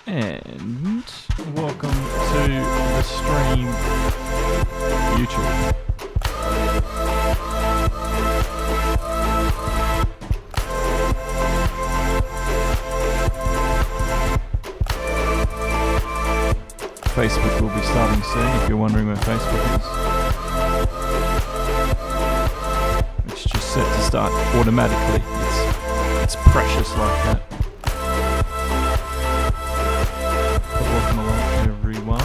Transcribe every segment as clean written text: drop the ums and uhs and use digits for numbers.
And welcome to the stream, YouTube. Facebook will be starting soon if you're wondering where Facebook is. It's just set to start automatically. It's precious like that. Welcome along, everyone.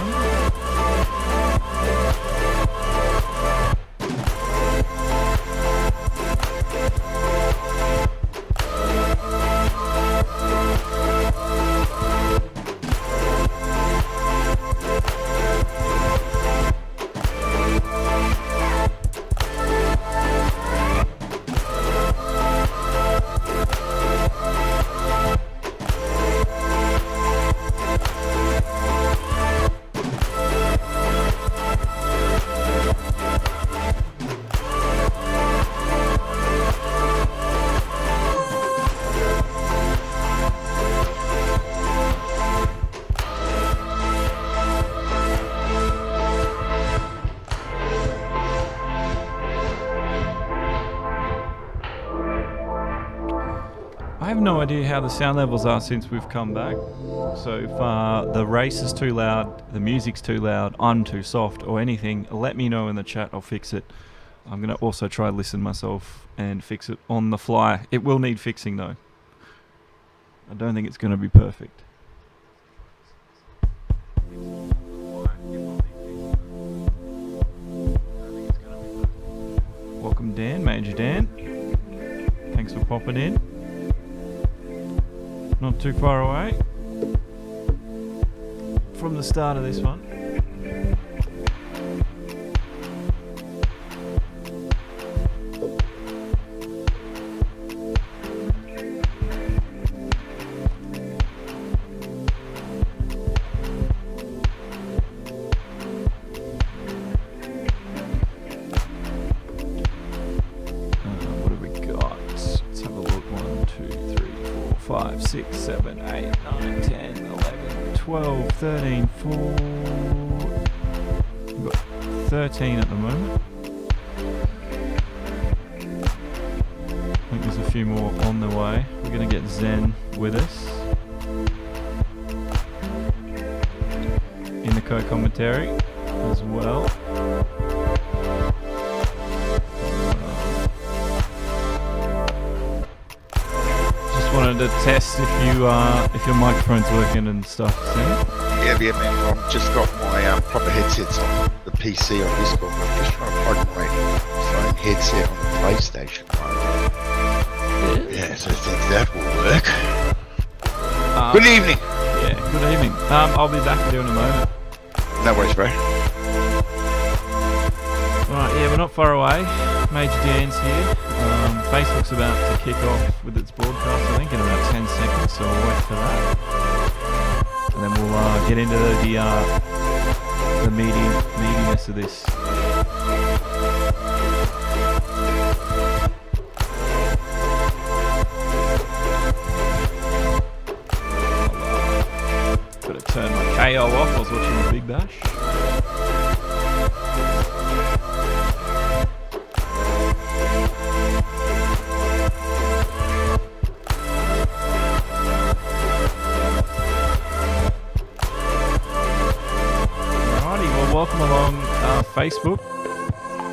I have no idea how the sound levels are since we've come back. So if the race is too loud, the music's too loud, I'm too soft or anything, let me know in the chat, I'll fix it. I'm going to also try to listen myself and fix it on the fly. It will need fixing though. I don't think it's going to be perfect. Welcome Dan, Major Dan. Thanks for popping in. Not too far away from the start of this one. What have we got? Let's have a look. 1, 2, 3, 4, 5, 6, 7, 8, 9, 10, 11, 12, 13, 4. We've got 13 at the moment. I think there's a few more on the way. We're going to get Zen with us in the co-commentary as well. Wanted to test if your microphone's working and stuff. Yeah, man. I've just got my proper headsets on the PC on Discord. I'm just trying to plug my phone headset on the PlayStation. Yeah, so I think that will work. Good evening. Yeah, good evening. I'll be back with you in a moment. No worries, bro. Alright, yeah, we're not far away. Major Dan's here. Facebook's about to kick off with its broadcast, I think, in about 10 seconds, so we'll wait for that. And then we'll get into the meatiness of this. Gotta turn my KO off, I was watching the Big Bash. Welcome along Facebook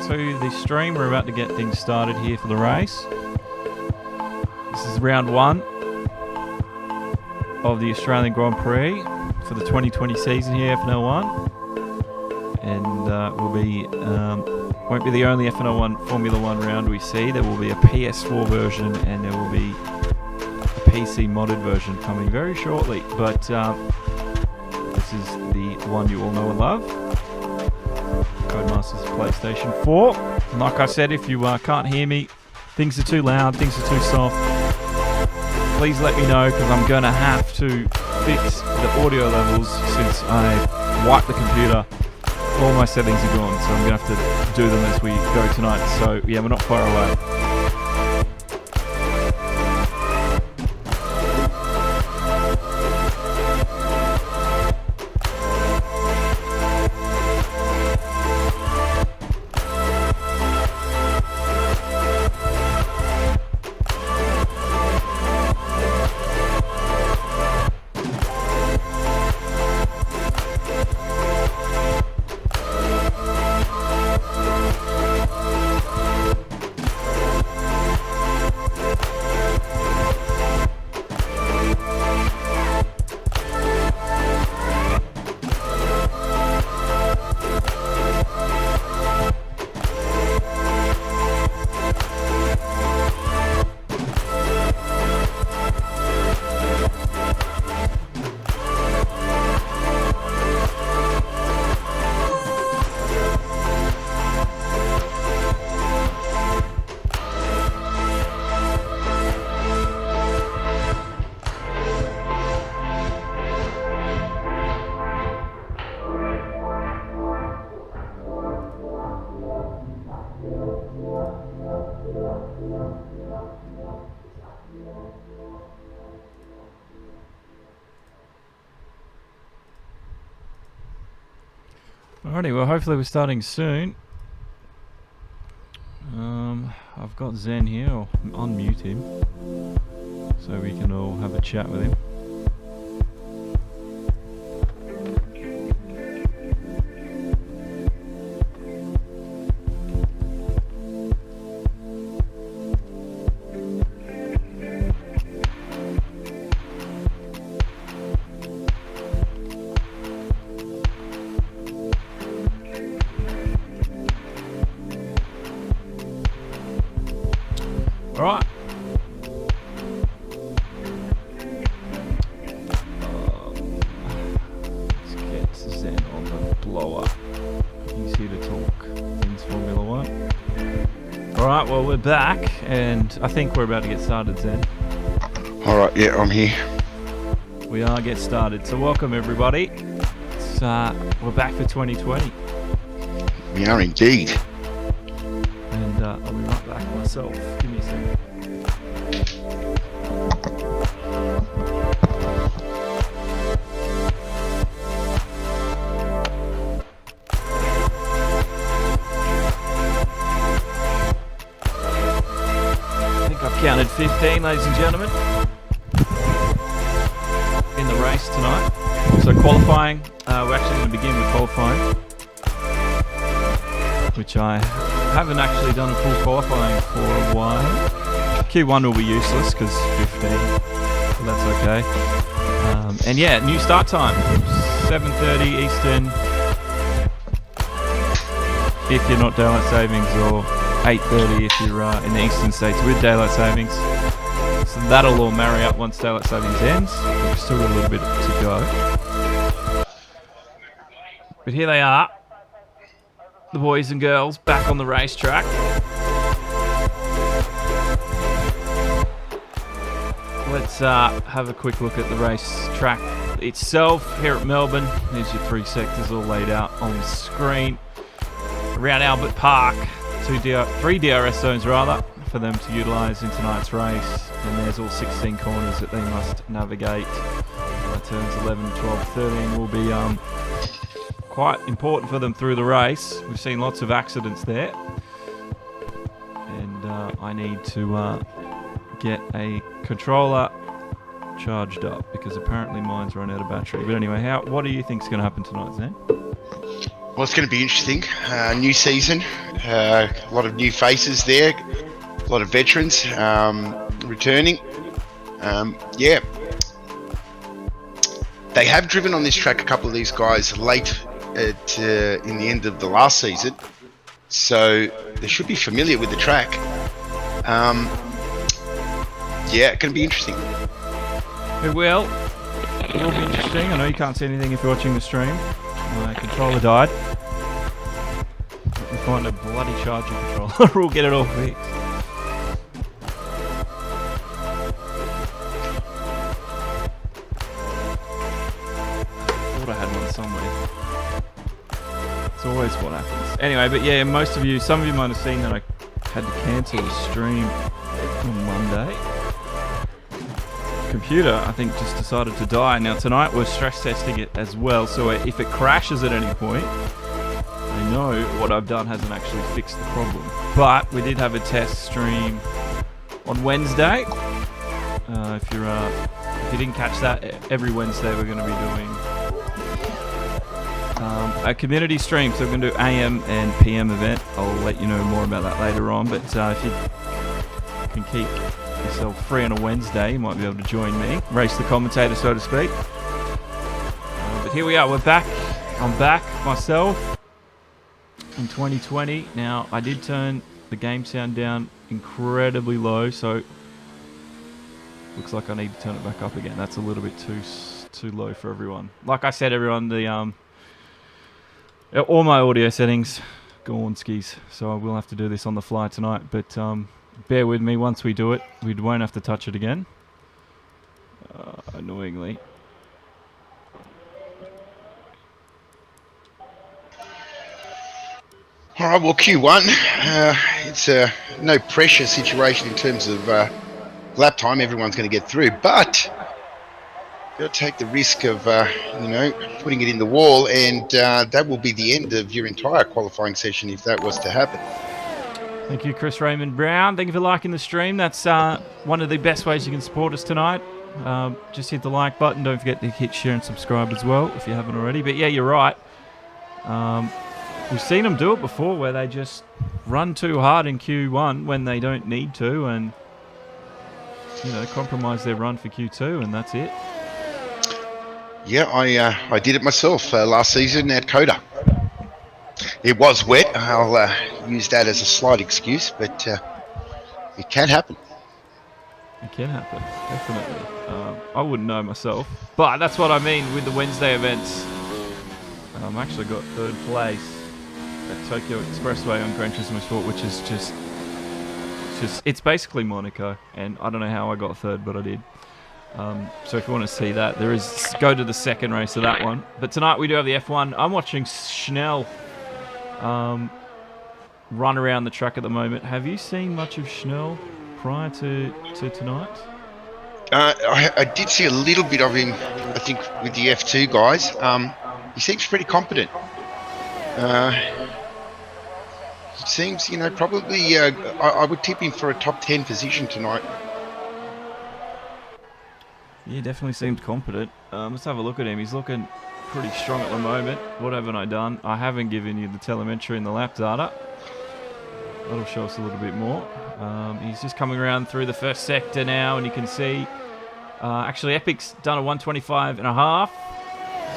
to the stream. We're about to get things started here for the race. This is round 1 of the Australian Grand Prix for the 2020 season here, FNL1. And won't be the only FNL1 Formula 1 round we see. There will be a PS4 version and there will be a PC modded version coming very shortly. But this is the one you all know and love. Codemasters PlayStation 4. And like I said, if you can't hear me, things are too loud, things are too soft, please let me know, because I'm going to have to fix the audio levels since I wiped the computer all my settings are gone, so I'm going to have to do them as we go tonight. So yeah, we're not far away. Alrighty, well hopefully we're starting soon. I've got Zen here, I'll unmute him so we can all have a chat with him. Alright. Let's get Zen on the blower. He's here to talk things Formula 1. Alright, well we're back and I think we're about to get started, Zen. Alright, yeah, I'm here. We are get started. So welcome everybody. We're back for 2020. We are indeed. And I'll be right back myself. Give me a second. I think I've counted 15, ladies and gentlemen, in the race tonight. So qualifying, we're actually going to begin with qualifying, which I haven't actually done a full qualifying for a while. Q1 will be useless because 15, but that's okay. And yeah, new start time, 7:30 Eastern if you're not daylight savings, or 8:30 if you're in the eastern states with daylight savings. So that'll all marry up once daylight savings ends. We've still got a little bit to go. But here they are, the boys and girls back on the racetrack. Let's have a quick look at the racetrack itself here at Melbourne. There's your three sectors all laid out on the screen. Around Albert Park, three DRS zones rather, for them to utilise in tonight's race. And there's all 16 corners that they must navigate. Turns 11, 12, 13 will be quite important for them through the race. We've seen lots of accidents there. And I need to get a controller charged up because apparently mine's run out of battery. But anyway, what do you think is going to happen tonight, Zen? Well, it's going to be interesting. New season, a lot of new faces there, a lot of veterans returning. Yeah, they have driven on this track, a couple of these guys, late in the end of the last season, so they should be familiar with the track. Yeah, it's going to be interesting. It will. It will be interesting. I know you can't see anything if you're watching the stream. My controller died. Let me find a bloody charging controller. We'll get it all fixed. I thought I had one somewhere. It's Anyway, but yeah, some of you might have seen that I had to cancel the stream on Monday. Computer, I think, just decided to die. Now tonight we're stress testing it as well, so if it crashes at any point, I know what I've done hasn't actually fixed the problem. But we did have a test stream on Wednesday. If you didn't catch that, every Wednesday we're going to be doing a community stream. So we're going to do AM and PM event. I'll let you know more about that later on. But if you can keep yourself free on a Wednesday, you might be able to join me, race the commentator, so to speak. But here we are. We're back. I'm back myself in 2020. Now, I did turn the game sound down incredibly low, so looks like I need to turn it back up again. That's a little bit too low for everyone. Like I said, everyone, all my audio settings gone skis, so I will have to do this on the fly tonight. But bear with me. Once we do it, we won't have to touch it again. Annoyingly. All right, well, Q1, it's a no pressure situation in terms of lap time. Everyone's going to get through, but you've got to take the risk of, putting it in the wall, and that will be the end of your entire qualifying session if that was to happen. Thank you, Chris Raymond Brown. Thank you for liking the stream. That's one of the best ways you can support us tonight. Just hit the like button. Don't forget to hit share and subscribe as well if you haven't already. But yeah, you're right. We've seen them do it before where they just run too hard in Q1 when they don't need to and, compromise their run for Q2, and that's it. Yeah, I did it myself last season at Coda. It was wet. I'll use that as a slight excuse, but it can happen. It can happen, definitely. I wouldn't know myself, but that's what I mean with the Wednesday events. I actually got third place at Tokyo Expressway on Gran Turismo Sport, which is just it's basically Monaco, and I don't know how I got third, but I did. So if you want to see that, go to the second race of that one. But tonight we do have the F1. I'm watching Schnell run around the track at the moment. Have you seen much of Schnell prior to tonight? I did see a little bit of him, I think, with the F2 guys. He seems pretty competent. It seems, probably I would tip him for a top 10 position tonight. Yeah, definitely seemed competent. Let's have a look at him. He's looking pretty strong at the moment. What haven't I done? I haven't given you the telemetry and the lap data. That'll show us a little bit more. He's just coming around through the first sector now, and you can see actually Epic's done a 125.5.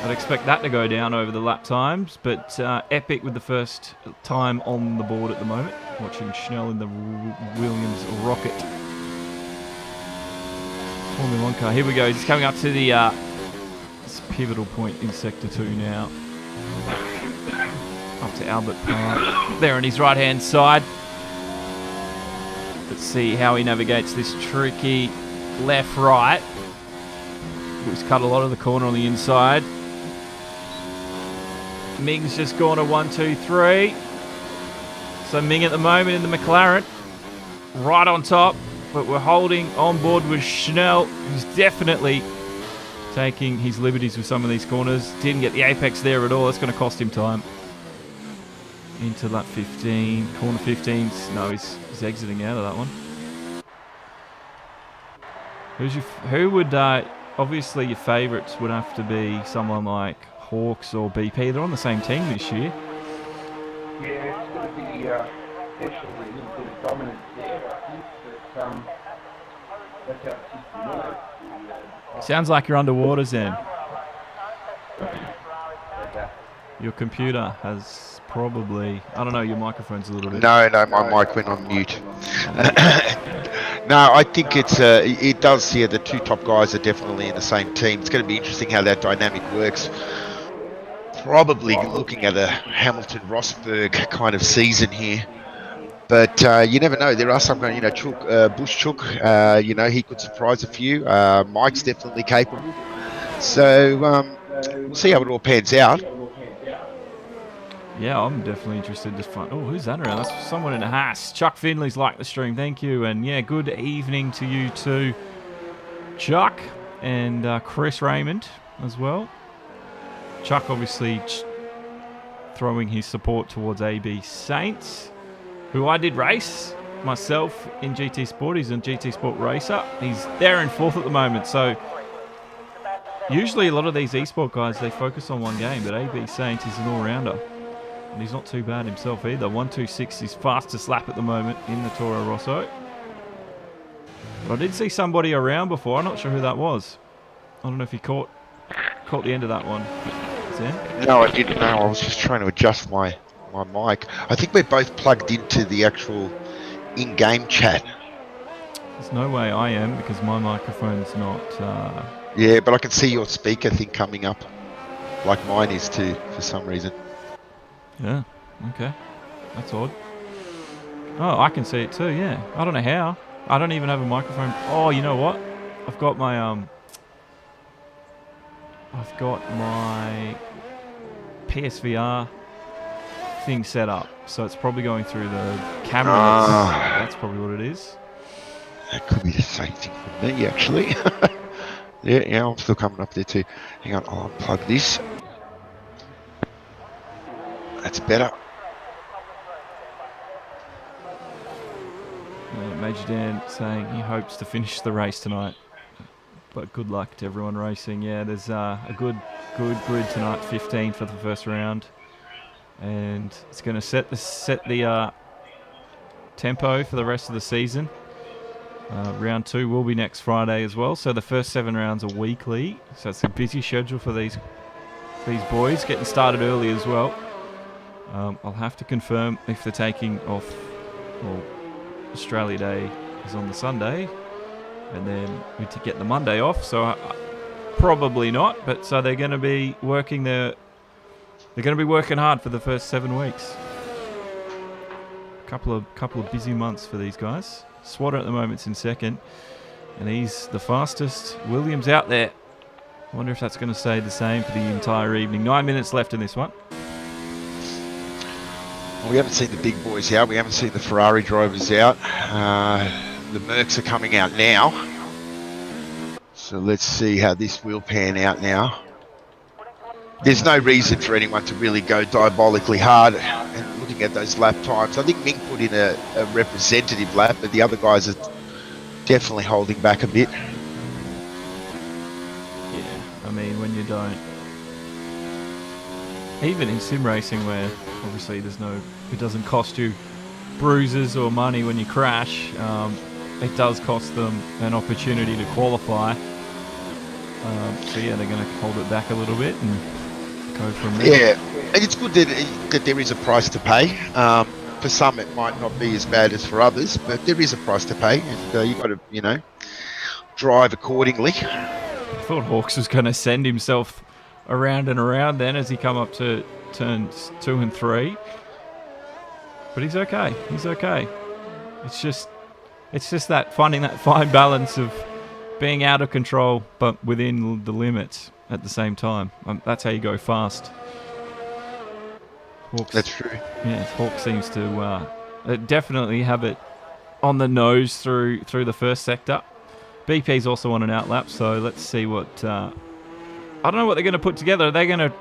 I'd expect that to go down over the lap times, but Epic with the first time on the board at the moment. Watching Schnell in the Williams Rocket Formula 1 car. Here we go. He's coming up to the this pivotal point in Sector 2 now. Up to Albert Park. There on his right-hand side. Let's see how he navigates this tricky left-right. He's cut a lot of the corner on the inside. Ming's just gone a 1, 2, 3. So Ming at the moment in the McLaren. Right on top. But we're holding on board with Schnell, who's definitely taking his liberties with some of these corners. Didn't get the apex there at all. That's going to cost him time. Into lap 15. Corner 15. No, he's exiting out of that one. Who would... obviously, your favourites would have to be someone like Hawks or BP. They're on the same team this year. Yeah, it's going to be definitely a little bit of dominance there, I think. But that's how sounds like you're underwater, Zen. Your computer has probably... I don't know, your microphone's a little bit... No, my mic went on mute. No, I think it does see the two top guys are definitely in the same team. It's going to be interesting how that dynamic works. Probably looking at a Hamilton-Rosberg kind of season here. But you never know. There are some, Bush Chook, he could surprise a few. Mike's definitely capable. So we'll see how it all pans out. Yeah, I'm definitely interested to find. Oh, who's that around? That's someone in a Haas. Chuck Finley's liked the stream. Thank you. And yeah, good evening to you too, Chuck, and Chris Raymond as well. Chuck obviously throwing his support towards AB Saints, who I did race myself in GT Sport. He's a GT Sport racer. He's there in 4th at the moment. So usually a lot of these eSport guys, they focus on one game, but AB Saints is an all-rounder. And he's not too bad himself either. 1:26 is fastest lap at the moment in the Toro Rosso. But I did see somebody around before. I'm not sure who that was. I don't know if he caught the end of that one. No, I didn't know. I was just trying to adjust my mic. I think we're both plugged into the actual in-game chat. There's no way I am because my microphone's not... Yeah, but I can see your speaker thing coming up. Like mine is too, for some reason. Yeah, okay. That's odd. Oh, I can see it too, yeah. I don't know how. I don't even have a microphone. Oh, you know what? I've got my PSVR thing set up. So it's probably going through the camera. That's probably what it is. That could be the same thing for me, actually. yeah, I'm still coming up there too. Hang on, I'll unplug this. That's better. Major Dan saying he hopes to finish the race tonight. But good luck to everyone racing. Yeah, there's a good grid tonight, 15 for the first round. And it's going to set the tempo for the rest of the season. Round 2 will be next Friday as well. So the first 7 rounds are weekly. So it's a busy schedule for these boys, getting started early as well. I'll have to confirm if they're taking off. Well, Australia Day is on the Sunday, and then we to get the Monday off. So probably not. But so they're going to be working They're going to be working hard for the first 7 weeks. Couple of busy months for these guys. Swatter at the moment's in 2nd, and he's the fastest. Williams out there. I wonder if that's going to stay the same for the entire evening. 9 minutes left in this one. Well, we haven't seen the big boys out. We haven't seen the Ferrari drivers out. The Mercs are coming out now. So let's see how this will pan out now. There's no reason for anyone to really go diabolically hard. And looking at those lap times, I think Ming put in a representative lap, but the other guys are definitely holding back a bit. Yeah, I mean, when you don't... Even in sim racing where obviously it doesn't cost you bruises or money when you crash, it does cost them an opportunity to qualify. So yeah, they're going to hold it back a little bit and go from there. Yeah, and it's good that there is a price to pay. For some it might not be as bad as for others, but there is a price to pay, and you've got to, drive accordingly. I thought Hawks was going to send himself around and around then as he come up to turns 2 and 3. But he's okay. He's okay. It's just that finding that fine balance of being out of control but within the limits at the same time. That's how you go fast. Hawks, that's true. Yeah, Hawks seems to definitely have it on the nose through the first sector. BP's also on an outlap, so let's see what... I don't know what they're going to put together. Are they going to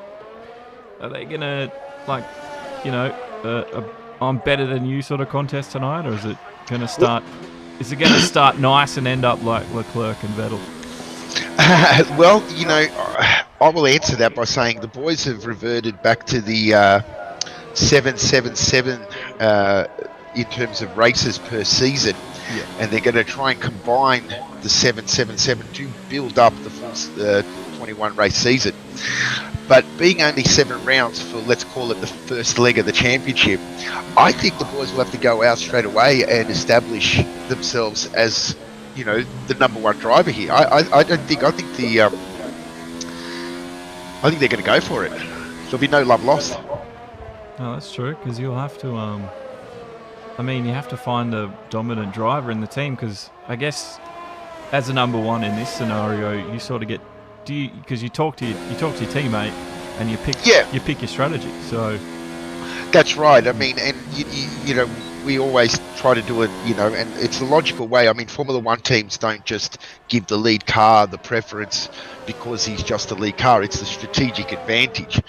I'm better than you sort of contest tonight, or is it going to start? Is it going to start nice and end up like Leclerc and Vettel? Well, I will answer that by saying the boys have reverted back to the 777 in terms of races per season, and they're going to try and combine the 777 to build up the full 21 race season. But being only 7 rounds for, let's call it, the first leg of the championship, I think the boys will have to go out straight away and establish themselves as, the number 1 driver here. I think they're going to go for it. There'll be no love lost. No, that's true, because you'll have to, you have to find a dominant driver in the team, because I guess as a number 1 in this scenario, you sort of get, because you talk to your teammate and you pick your strategy. So That's right. I mean, and you know, we always try to do it, you know, and it's the logical way. I mean, Formula One teams don't just give the lead car the preference because he's just a lead car. It's the strategic advantage.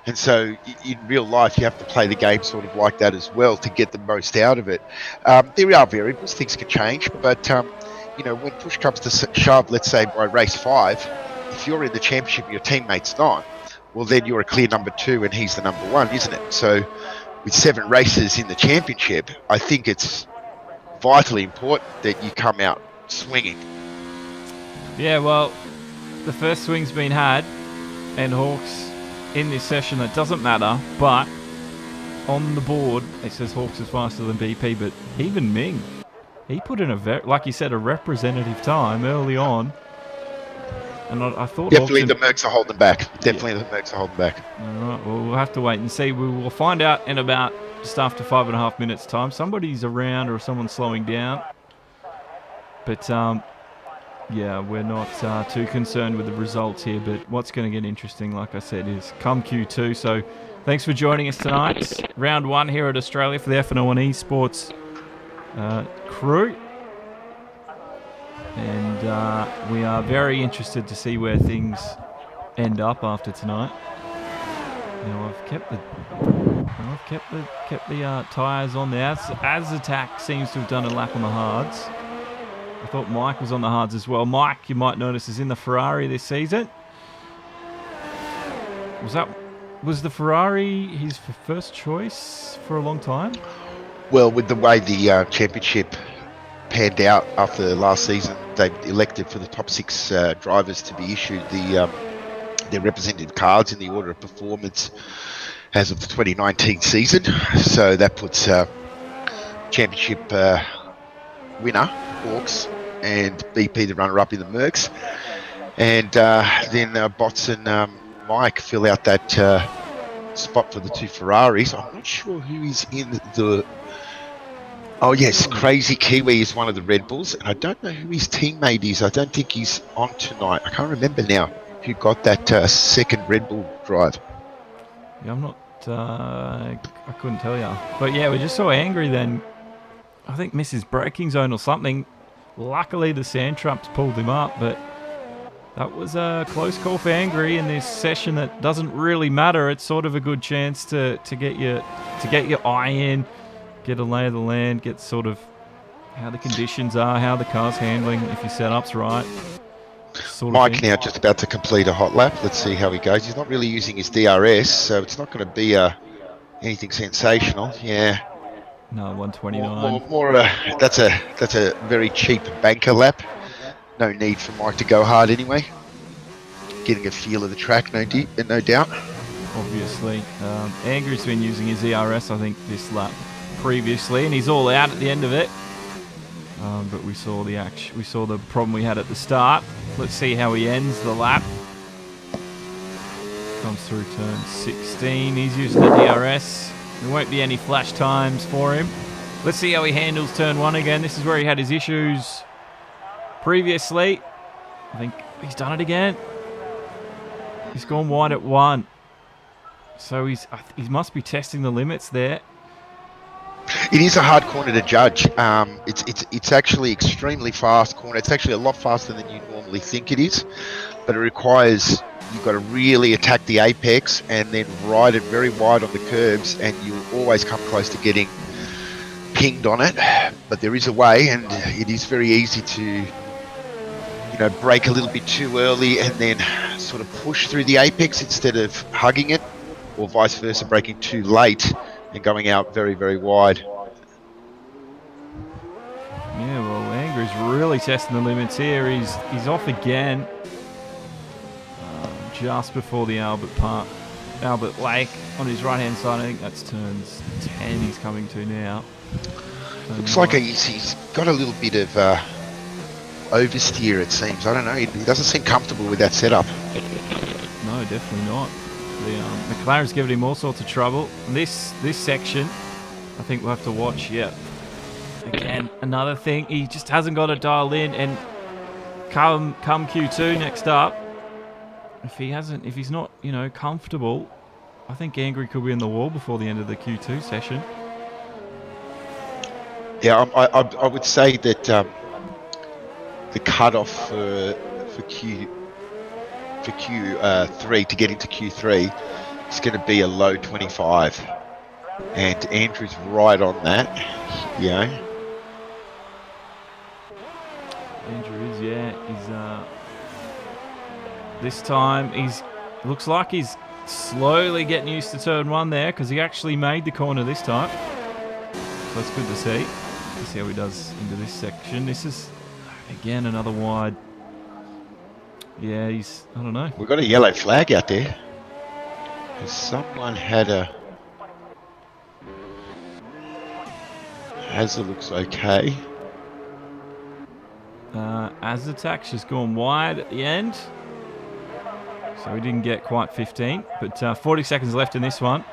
And so in real life, you have to play the game sort of like that as well to get the most out of it. There are variables, things can change, but, you know, when push comes to shove, let's say by race 5, if you're in the championship and your teammate's not, well, then you're a clear number 2 and he's the number 1, isn't it? So with 7 races in the championship, I think it's vitally important that you come out swinging. Yeah, well, the first swing's been had, and Hawks in this session, that doesn't matter, but on the board it says Hawks is faster than BP, but even Ming, he put in like you said, a representative time early on, and I thought definitely the Mercs are holding back. Definitely the Mercs are holding back. All right, well, we'll have to wait and see. We will find out in about just after 5.5 minutes time. Somebody's around or someone's slowing down, but yeah, we're not too concerned with the results here, but what's going to get interesting, like I said, is come Q2. So thanks for joining us tonight. Round 1 here at Australia for the FNL1 eSports crew. And we are very interested to see where things end up after tonight. Now I've kept the tyres on there. As Attack seems to have done a lap on the hards. I thought Mike was on the hards as well. Mike, you might notice, is in the Ferrari this season. Was the Ferrari his first choice for a long time? Well, with the way the championship panned out after last season, they elected for the top 6 drivers to be issued their representative cards in the order of performance as of the 2019 season. So that puts championship winner Hawks and BP the runner-up in the Mercs, and then Bots and Mike fill out that spot for the 2 Ferraris. I'm not sure who is in the... Oh yes, Crazy Kiwi is one of the Red Bulls, and I don't know who his teammate is. I don't think he's on tonight. I can't remember now who got that second Red Bull drive. Yeah, I'm not... I couldn't tell you. But yeah, we're just so angry then. I think Mrs. Braking Zone or something. Luckily, the Sand Trumps pulled him up, but that was a close call for Angry in this session that doesn't really matter. It's sort of a good chance to get your eye in, get a lay of the land, get sort of how the conditions are, how the car's handling, if your setup's right. Mike now just about to complete a hot lap. Let's see how he goes. He's not really using his DRS, so it's not going to be anything sensational. Yeah. No, 129. That's a very cheap banker lap. No need for Mike to go hard anyway. Getting a feel of the track, no doubt. Obviously, Angry's been using his ERS, I think, this lap previously, and he's all out at the end of it. But we saw the problem we had at the start. Let's see how he ends the lap. Comes through turn 16. He's using the DRS. There won't be any flash times for him. Let's see how he handles turn 1 again. This is where he had his issues previously. I think he's done it again. He's gone wide at 1. So he must be testing the limits there. It is a hard corner to judge. It's actually extremely fast corner. It's actually a lot faster than you normally think it is, but it requires, you've got to really attack the apex and then ride it very wide on the curbs, and you'll always come close to getting pinged on it. But there is a way, and it is very easy to, break a little bit too early and then sort of push through the apex instead of hugging it, or vice versa, breaking too late and going out very, very wide. Yeah, well, Angry's really testing the limits here. He's off again, just before the Albert Lake on his right-hand side. I think that's turns 10 he's coming to now. Looks like he's got a little bit of oversteer, it seems. I don't know. He doesn't seem comfortable with that setup. No, definitely not. The McLaren's giving him all sorts of trouble. And this section, I think we'll have to watch. Yeah. Again, another thing. He just hasn't got it dialed in. And come Q2 next up, if he's not, comfortable I think Angry could be in the wall before the end of the Q2 session. Yeah, I would say that the cutoff for Q3 to get into Q3 is going to be a low 25, and Andrew's right on that. You know, Andrew is, yeah. He's this time looks like he's slowly getting used to turn one there, because he actually made the corner this time. So that's good to see. Let's see how he does into this section. This is again another wide. Yeah, I don't know. we've got a yellow flag out there. Someone had a. Hazard looks okay. Azatak's just gone wide at the end. So he didn't get quite 15. But 40 seconds left in this one.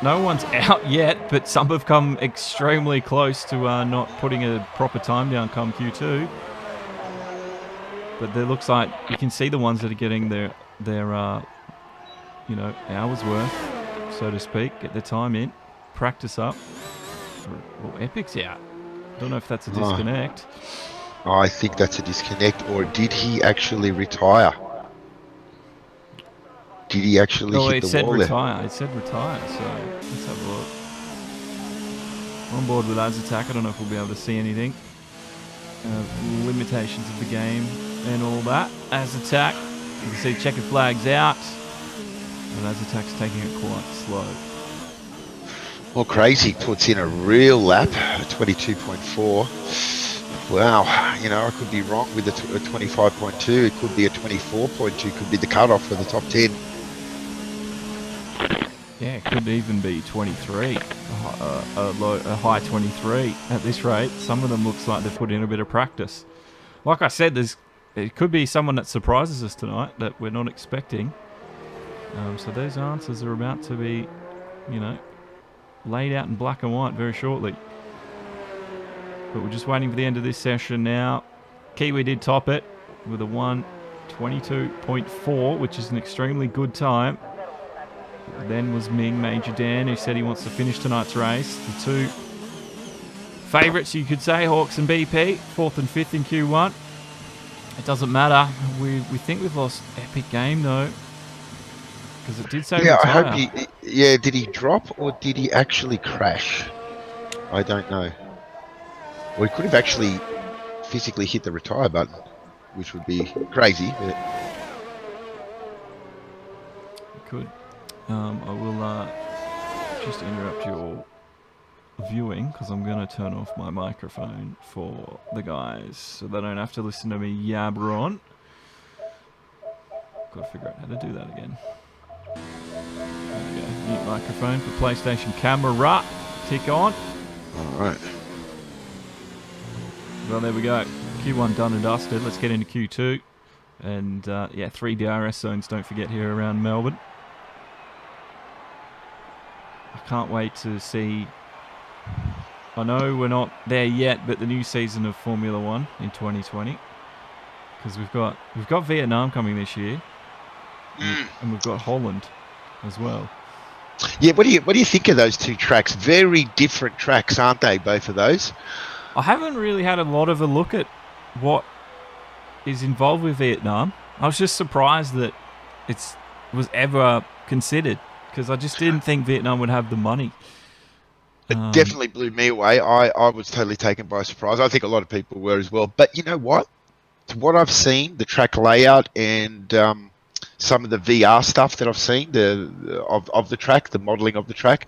No one's out yet, but some have come extremely close to not putting a proper time down come Q2. But there looks like you can see the ones that are getting their hours worth, so to speak, get their time in, practice up. Well, Epic's out. Don't know if that's a disconnect. I think that's a disconnect, or did he actually retire? Did he actually hit the wall retire. It said retire, so let's have a look. On board with Azatak. I don't know if we'll be able to see anything. Limitations of the game and all that. Azatak, you can see checkered flags out, and Azatak's taking it quite slow. Well, Crazy puts in a real lap, 22.4. Wow, I could be wrong with a 25.2. It could be a 24.2. Could be the cutoff for the top 10. Yeah, it could even be 23, a high 23 at this rate. Some of them looks like they've put in a bit of practice. Like I said, it could be someone that surprises us tonight that we're not expecting. So those answers are about to be, laid out in black and white very shortly. But we're just waiting for the end of this session now. Kiwi did top it with a 1:22.4, which is an extremely good time. Then was Ming Major Dan, who said he wants to finish tonight's race. The two favourites, you could say, Hawks and BP, 4th and 5th in Q1. It doesn't matter. We think we've lost Epic Game, though. Because it did say retire. I hope did he drop or did he actually crash? I don't know. Well, he could have actually physically hit the retire button, which would be crazy. But could. I will just interrupt your viewing because I'm going to turn off my microphone for the guys so they don't have to listen to me yabber on. Got to figure out how to do that again. There we go. Mute microphone for PlayStation camera. Tick on. Alright. Well, there we go. Q1 done and dusted. Let's get into Q2. And 3 DRS zones, don't forget, here around Melbourne. I can't wait to see. I know we're not there yet, but the new season of Formula 1 in 2020, because we've got Vietnam coming this year, and we've got Holland as well. Yeah, what do you think of those two tracks? Very different tracks, aren't they? Both of those. I haven't really had a lot of a look at what is involved with Vietnam. I was just surprised that it was ever considered, because I just didn't think Vietnam would have the money. It definitely blew me away. I was totally taken by surprise. I think a lot of people were as well. But you know what? To what I've seen, the track layout and some of the VR stuff that I've seen, of the track, the modelling of the track.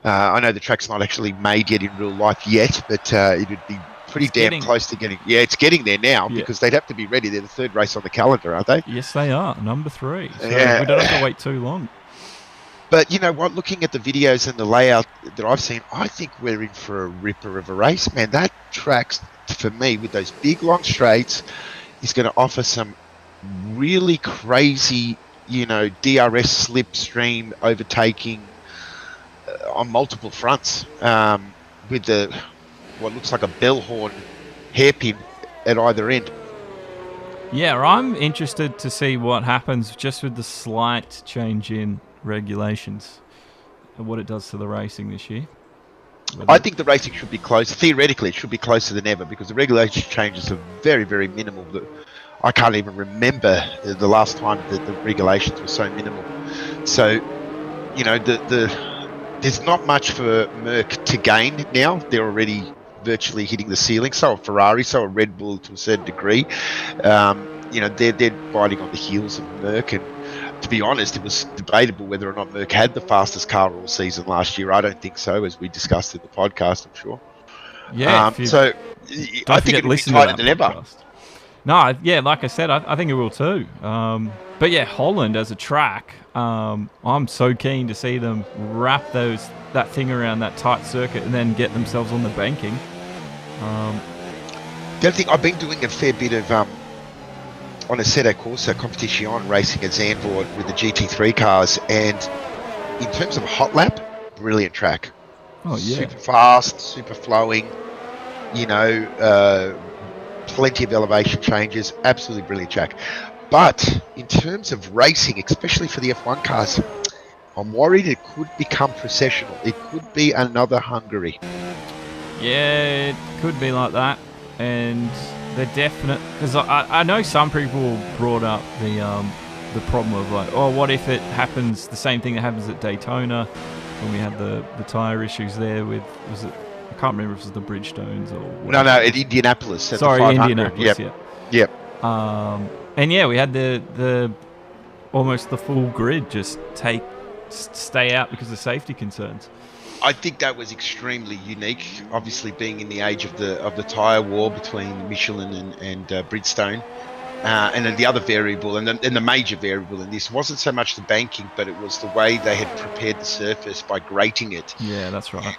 I know the track's not actually made yet in real life yet, but it would be pretty close to getting. Yeah, it's getting there now because they'd have to be ready. They're the third race on the calendar, aren't they? Yes, they are. Number 3. So we don't have to wait too long. But you know what? Looking at the videos and the layout that I've seen, I think we're in for a ripper of a race, man. That track, for me, with those big long straights, is going to offer some really crazy, DRS slipstream overtaking on multiple fronts, with what looks like a bell horn hairpin at either end. Yeah, I'm interested to see what happens just with the slight change in regulations and what it does to the racing this year. I think the racing should be close. Theoretically, it should be closer than ever because the regulation changes are very, very minimal. I can't even remember the last time that the regulations were so minimal. So, you know, there's not much for Merc to gain now. They're already virtually hitting the ceiling. So are Ferrari, so are Red Bull to a certain degree. You know, they're biting on the heels of Merc, and to be honest, it was debatable whether or not Merc had the fastest car all season last year. I don't think so, as we discussed in the podcast, I'm sure. Yeah. So I think it'll be tighter than ever. No, yeah, like I said, I think it will too. But yeah, Holland as a track, I'm so keen to see them wrap that thing around that tight circuit and then get themselves on the banking. The other thing, I've been doing a fair bit of on Assetto Corsa competition racing at Zandvoort with the GT3 cars, and in terms of hot lap, brilliant track. Oh yeah, super fast, super flowing. You know, plenty of elevation changes. Absolutely brilliant track. But in terms of racing, especially for the F1 cars, I'm worried it could become processional. It could be another Hungary. Yeah, it could be like that, and they're definite, because I know some people brought up the problem of like, oh, what if it happens the same thing that happens at Daytona when we had the tyre issues there with, was it, I can't remember if it was the Bridgestones or whatever. No, at Indianapolis. Sorry, Indianapolis. Yep. And yeah, we had the almost the full grid just stay out because of safety concerns. I think that was extremely unique. Obviously, being in the age of the tyre war between Michelin and Bridgestone, and then the other variable and the major variable in this wasn't so much the banking, but it was the way they had prepared the surface by grating it. Yeah, that's right.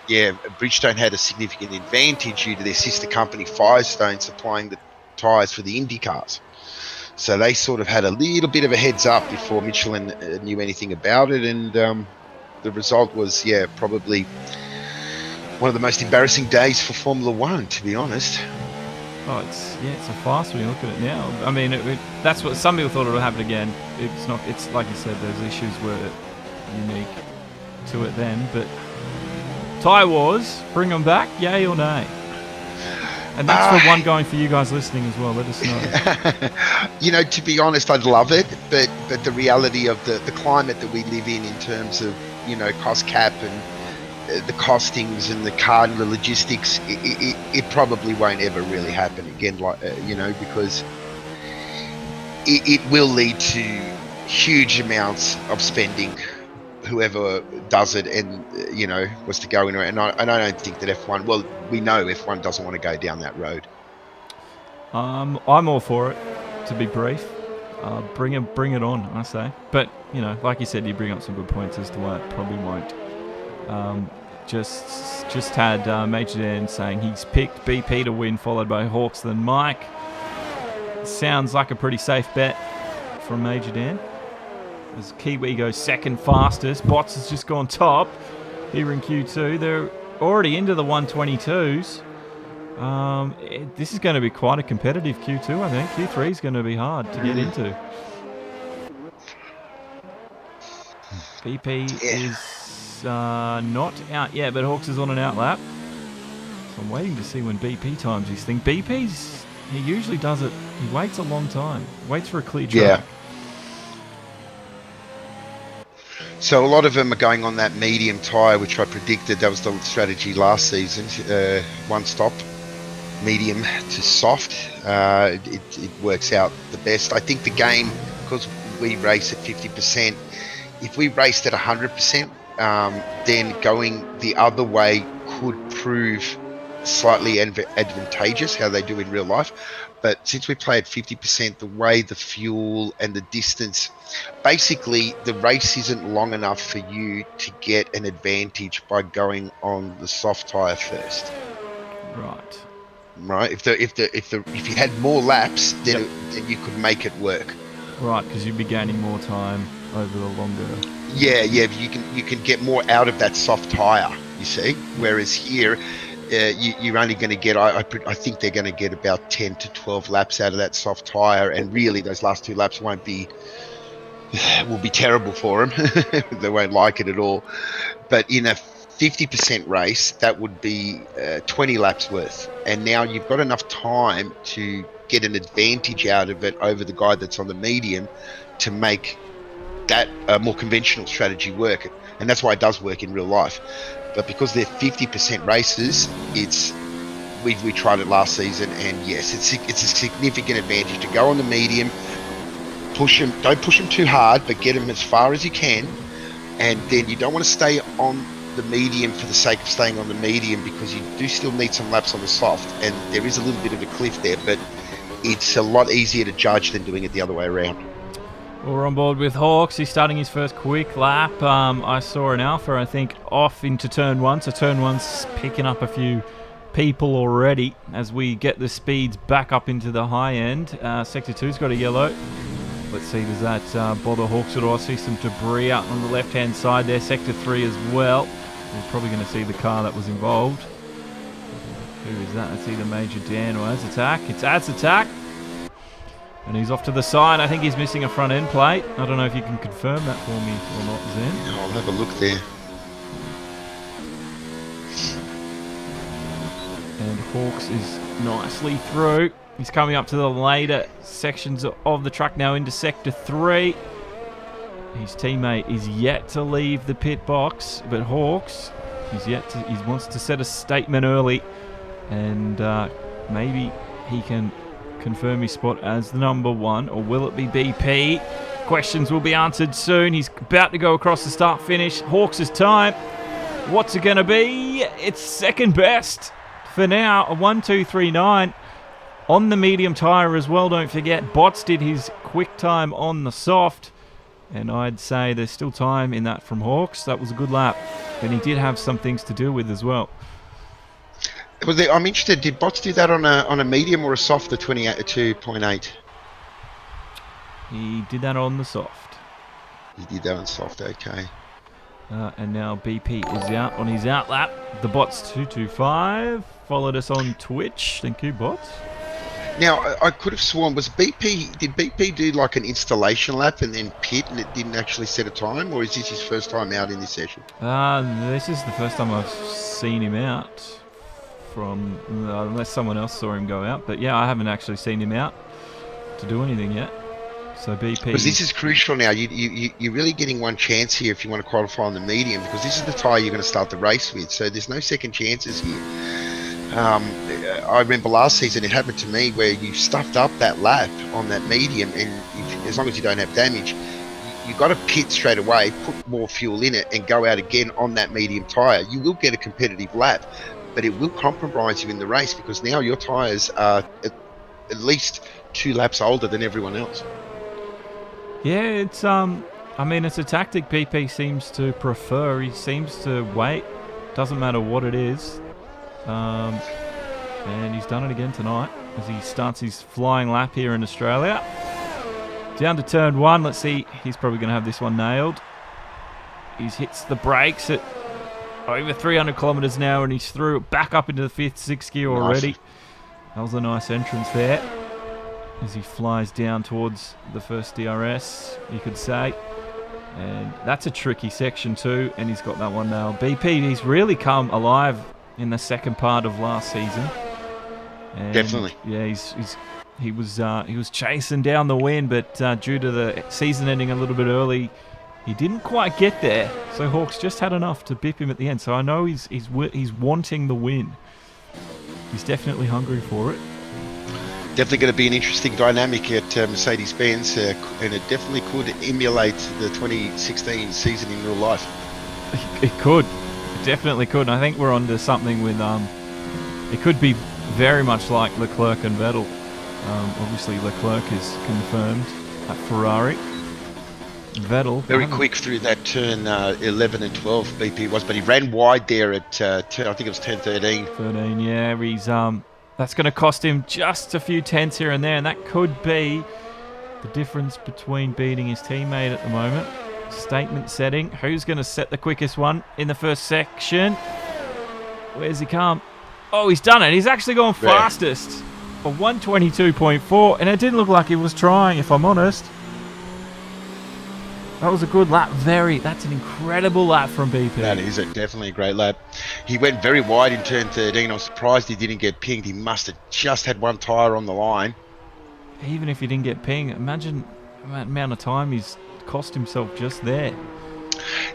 And, Bridgestone had a significant advantage due to their sister company Firestone supplying the tyres for the Indy cars. So they sort of had a little bit of a heads up before Michelin knew anything about it, and the result was, probably one of the most embarrassing days for Formula One, to be honest. Oh, it's a fast when you look at it now. I mean, that's what some people thought it would happen again. It's not. It's like you said, those issues were unique to it then. But Tyre Wars, bring them back, yay or nay? And that's for one going for you guys listening as well. Let us know. You know, to be honest, I'd love it, but the reality of the climate that we live in terms of, you know, cost cap and the costings and the car and the logistics, it probably won't ever really happen again, like you know, because it will lead to huge amounts of spending. Whoever does it and, you know, was to go in, and I don't think that F1, well, we know F1 doesn't want to go down that road. I'm all for it, to be brief. Bring it on, I say. But, you know, like you said, you bring up some good points as to why it probably won't. Just had Major Dan saying he's picked BP to win, followed by Hawks, then Mike. Sounds like a pretty safe bet from Major Dan. As Kiwi goes second fastest, Bottas has just gone top here in Q2. They're already into the 122s. This is going to be quite a competitive Q2, I think. Q3 is going to be hard to get into. BP is not out yet, but Hawks is on an outlap. So I'm waiting to see when BP times his thing. He usually does it, he waits a long time. Waits for a clear track. Yeah. So a lot of them are going on that medium tyre, which I predicted that was the strategy last season. One stop, medium to soft. It works out the best. I think the game, because we race at 50%, if we raced at 100%, then going the other way could prove slightly advantageous, how they do in real life. But since we play at 50%, the way the fuel and the distance, basically the race isn't long enough for you to get an advantage by going on the soft tyre first. Right. If you had more laps, then you could make it work. Right, because you'd be gaining more time over the longer. Yeah. You can get more out of that soft tyre. You see, whereas here. You're only going to get, I think they're going to get about 10 to 12 laps out of that soft tyre, and really those last two laps won't be will be terrible for them. They won't like it at all. But in a 50% race, that would be 20 laps worth. And now you've got enough time to get an advantage out of it over the guy that's on the medium to make that more conventional strategy work. And that's why it does work in real life. But because they're 50% races, we tried it last season, and yes, it's a significant advantage to go on the medium, push them, don't push them too hard, but get them as far as you can. And then you don't want to stay on the medium for the sake of staying on the medium, because you do still need some laps on the soft, and there is a little bit of a cliff there, but it's a lot easier to judge than doing it the other way around. Well, we're on board with Hawks. He's starting his first quick lap. I saw an Alpha, I think, off into turn one. So turn one's picking up a few people already as we get the speeds back up into the high end. Sector 2's got a yellow. Let's see, does that bother Hawks at all? I see some debris out on the left-hand side there. Sector 3 as well. We're probably going to see the car that was involved. Who is that? Let's see the Major Dan or Ad's attack. It's Ad's attack. And he's off to the side. I think he's missing a front end plate. I don't know if you can confirm that for me or not, Zen. I'll have a look there. And Hawks is nicely through. He's coming up to the later sections of the track now into Sector 3. His teammate is yet to leave the pit box, but Hawks, he wants to set a statement early, and maybe he can confirm his spot as the number one, or will it be BP? Questions will be answered soon. He's about to go across the start finish. Hawks' time. What's it going to be? It's second best for now, a 1:2:39 on the medium tyre as well. Don't forget, Bots did his quick time on the soft, and I'd say there's still time in that from Hawks. That was a good lap, and he did have some things to deal with as well. I'm interested, did Bots do that on a medium or a soft, the 22.8? He did that on the soft. He did that on soft, okay. And now BP is out on his out lap. The Bots 225 followed us on Twitch. Thank you, Bots. Now, I could have sworn, did BP do like an installation lap and then pit and it didn't actually set a time, or is this his first time out in this session? This is the first time I've seen him out. Unless someone else saw him go out, but yeah, I haven't actually seen him out to do anything yet. So BP, because this is crucial now. You're really getting one chance here if you want to qualify on the medium, because this is the tyre you're going to start the race with. So there's no second chances here. I remember last season it happened to me where you stuffed up that lap on that medium, and as long as you don't have damage, you got to pit straight away, put more fuel in it, and go out again on that medium tyre. You will get a competitive lap, but it will compromise you in the race, because now your tyres are at least 2 laps older than everyone else. Yeah, it's it's a tactic BP seems to prefer. He seems to wait. Doesn't matter what it is. And he's done it again tonight as he starts his flying lap here in Australia. Down to turn 1. Let's see. He's probably going to have this one nailed. He hits the brakes at over 300 kilometers an hour, and he's through back up into the 5th, 6th gear already. Nice. That was a nice entrance there as he flies down towards the first DRS, you could say. And that's a tricky section too, and he's got that one nailed. BP, he's really come alive in the second part of last season. And definitely. Yeah, he was chasing down the win, but due to the season ending a little bit early, he didn't quite get there. So Hawks just had enough to bip him at the end. So I know he's wanting the win. He's definitely hungry for it. Definitely going to be an interesting dynamic at Mercedes-Benz, and it definitely could emulate the 2016 season in real life. It could. It definitely could. And I think we're onto something with it could be very much like Leclerc and Vettel. Obviously Leclerc is confirmed at Ferrari. Vettel very quick through that turn 11 and 12 BP was, but he ran wide there at I think it was turn 13. 13, yeah. He's that's going to cost him just a few tenths here and there, and that could be the difference between beating his teammate at the moment. Statement setting. Who's going to set the quickest one in the first section? Where's he come? Oh, he's done it. He's actually gone fastest for 1:22.4, and it didn't look like he was trying, if I'm honest. That was a good lap. That's an incredible lap from BP. That is definitely a great lap. He went very wide in turn 13. I was surprised he didn't get pinged. He must have just had one tyre on the line. Even if he didn't get pinged, imagine the amount of time he's cost himself just there.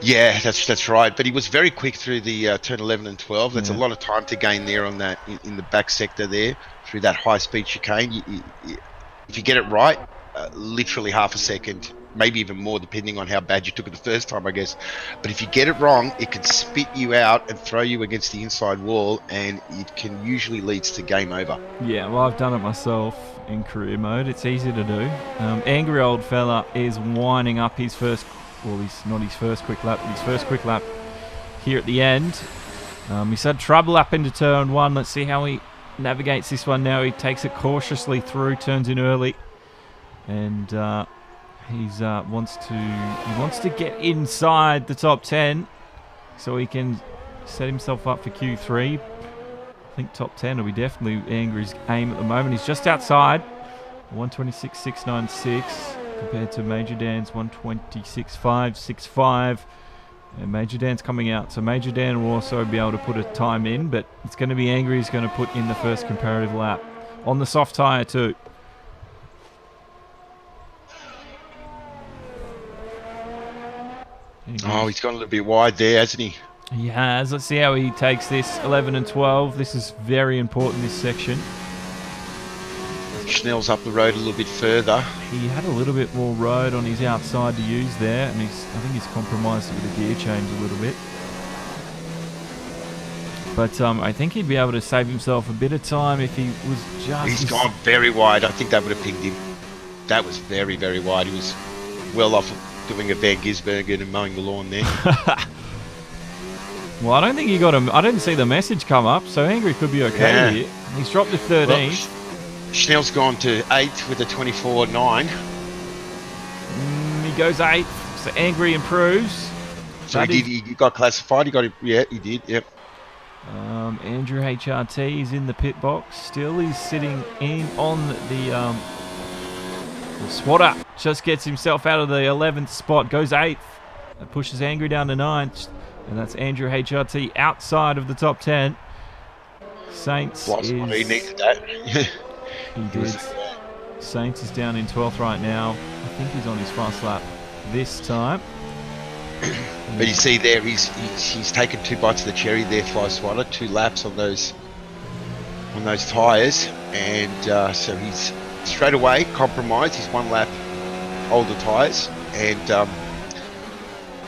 Yeah, that's right. But he was very quick through the turn 11 and 12. That's a lot of time to gain there on that in the back sector there through that high-speed chicane. If you get it right, literally half a second, maybe even more, depending on how bad you took it the first time, I guess. But if you get it wrong, it can spit you out and throw you against the inside wall, and it can usually lead to game over. Yeah, well, I've done it myself in career mode. It's easy to do. Angry old fella is winding up his first. Well, he's not his first quick lap, but his first quick lap here at the end. He's had trouble up into turn 1. Let's see how he navigates this one now. He takes it cautiously through, turns in early, and he wants to get inside the top 10 so he can set himself up for Q3. I think top 10 will be definitely Angry's aim at the moment. He's just outside 126.696 compared to Major Dan's 126.565. And Major Dan's coming out, so Major Dan will also be able to put a time in, but it's going to be Angry who's going to put in the first comparative lap on the soft tyre too. Oh, he's gone a little bit wide there, hasn't he? He has. Let's see how he takes this 11 and 12. This is very important, this section. Schnell's up the road a little bit further. He had a little bit more road on his outside to use there, and I think he's compromised it with the gear change a little bit. But I think he'd be able to save himself a bit of time if he was just... He's gone very wide. I think that would have pinged him. That was very, very wide. He was well off doing a Van Gisbergen and mowing the lawn there. Well, I don't think he got him. I didn't see the message come up, so Angry could be okay here. He's dropped to 13. Well, Schnell's gone to 8th with a 24.9. He goes 8th, so Angry improves. So he got classified. He did. Yep. Andrew HRT is in the pit box. Still, he's sitting in on the spotter. Just gets himself out of the 11th spot. Goes 8th. That pushes Angry down to 9th. And that's Andrew HRT outside of the top 10. Saints he needed that. He did. Saints is down in 12th right now. I think he's on his fast lap this time. But you see there, he's taken 2 bites of the cherry there, Fly Swatter, 2 laps on those tyres, and so he's straight away compromised. He's 1 lap older tyres, and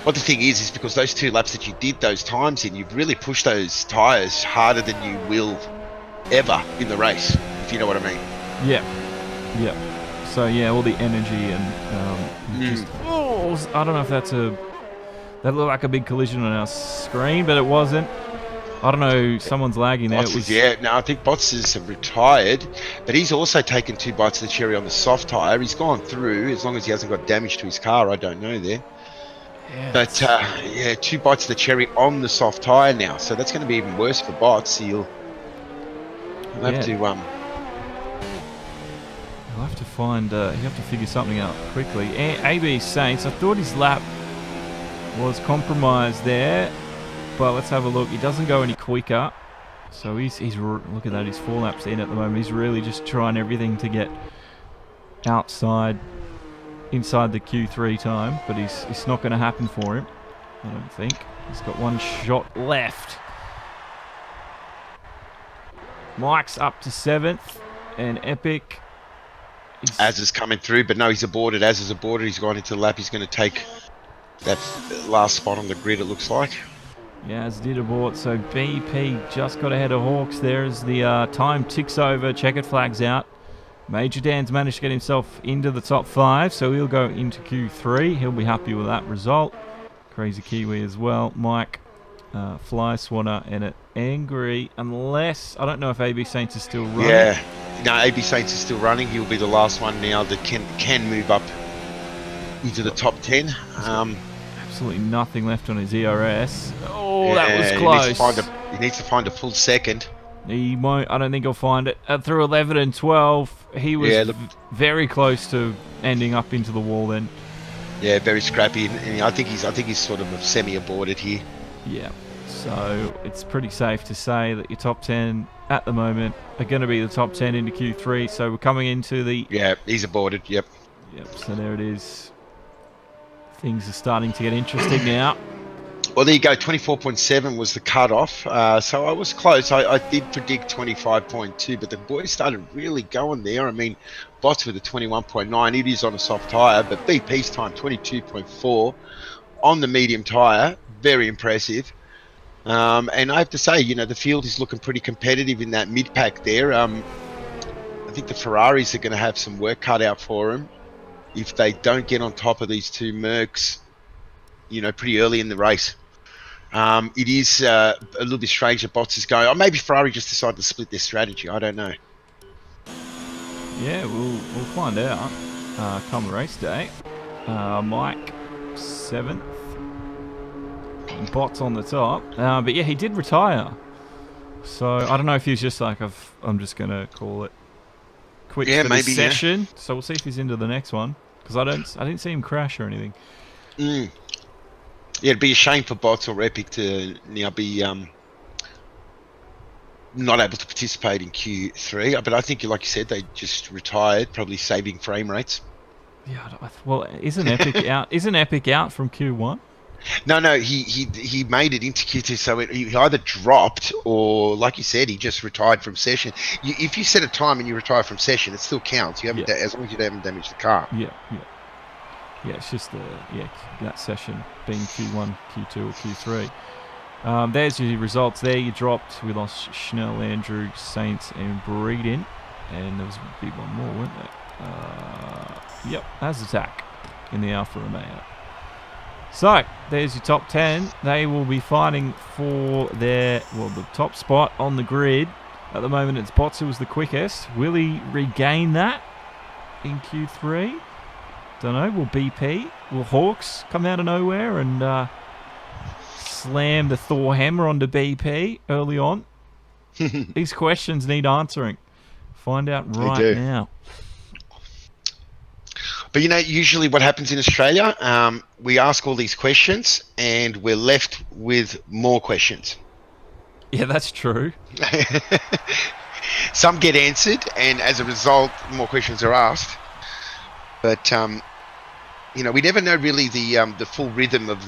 what the thing is because those 2 laps that you did those times in, you've really pushed those tyres harder than you will ever in the race, if you know what I mean. Yeah. So yeah, all the energy and I don't know if that looked like a big collision on our screen, but it wasn't. I don't know, someone's lagging there. I think Botts is retired, but he's also taken 2 bites of the cherry on the soft tyre. He's gone through, as long as he hasn't got damage to his car, I don't know there. Yeah, but 2 bites of the cherry on the soft tyre now, so that's going to be even worse for Botts. He'll have to He'll have to find. He'll have to figure something out quickly. AB Saints. I thought his lap was compromised there, but let's have a look. He doesn't go any quicker, so he's look at that. He's 4 laps in at the moment. He's really just trying everything to get inside the Q3 time, but it's not going to happen for him. I don't think. He's got 1 shot left. Mike's up to 7th, and Epic. Az is coming through, but no, he's aborted. Az is aborted. He's gone into the lap. He's going to take that last spot on the grid, it looks like. Yeah, Az did abort, so BP just got ahead of Hawks there as the time ticks over. Checkered flags out. Major Dan's managed to get himself into the top 5, so he'll go into Q3. He'll be happy with that result. Crazy Kiwi as well. Mike, Fly Swanner, and it Angry, unless... I don't know if AB Saints is still running. Yeah. No, AB Saints is still running. He'll be the last one now that can move up into the top 10. Absolutely nothing left on his ERS. Oh, that was close. He needs to find a full second. He won't. I don't think he'll find it. Through 11 and 12, he was very close to ending up into the wall then. Yeah, very scrappy, and I think he's sort of semi-aborted here. Yeah. So it's pretty safe to say that your top 10 at the moment are going to be the top 10 into Q3. So we're coming into the... Yeah, he's aborted. Yep. Yep, so there it is. Things are starting to get interesting now. Well, there you go. 24.7 was the cutoff. So I was close. I did predict 25.2, but the boys started really going there. I mean, Bots with a 21.9. It is on a soft tyre, but BP's time 22.4 on the medium tyre. Very impressive. And I have to say, the field is looking pretty competitive in that mid pack there. I think the Ferraris are going to have some work cut out for them if they don't get on top of these two Mercs, pretty early in the race. It is a little bit strange that Bots is going. Or maybe Ferrari just decided to split their strategy. I don't know. Yeah, we'll find out come race day. Mike 7th. Bots on the top. But yeah, he did retire. So I don't know if he's just like, I'm just going to call it quits for this session. Yeah. So we'll see if he's into the next one. Because I didn't see him crash or anything. Yeah, it'd be a shame for Bots or Epic to now be not able to participate in Q3. But I think, like you said, they just retired, probably saving frame rates. Yeah, well, isn't Epic out? Isn't Epic out from Q1? No, he made it into Q2, so he either dropped or, like you said, he just retired from session. If you set a time and you retire from session, it still counts. You haven't, as long as you haven't damaged the car. Yeah. It's just that session being Q1, Q2, or Q3. There's your results there. You dropped. We lost Schnell, Andrew, Saints, and Breeden, and there was a big one more, weren't there? Yep, that's Attack in the Alfa Romeo. So, there's your top 10. They will be fighting for the top spot on the grid. At the moment, it's Bots who was the quickest. Will he regain that in Q3? Don't know. Will BP? Will Hawks come out of nowhere and slam the Thor hammer onto BP early on? These questions need answering. Find out right now. But usually what happens in Australia, we ask all these questions and we're left with more questions. Yeah, that's true. Some get answered, and as a result, more questions are asked. But we never know really the full rhythm of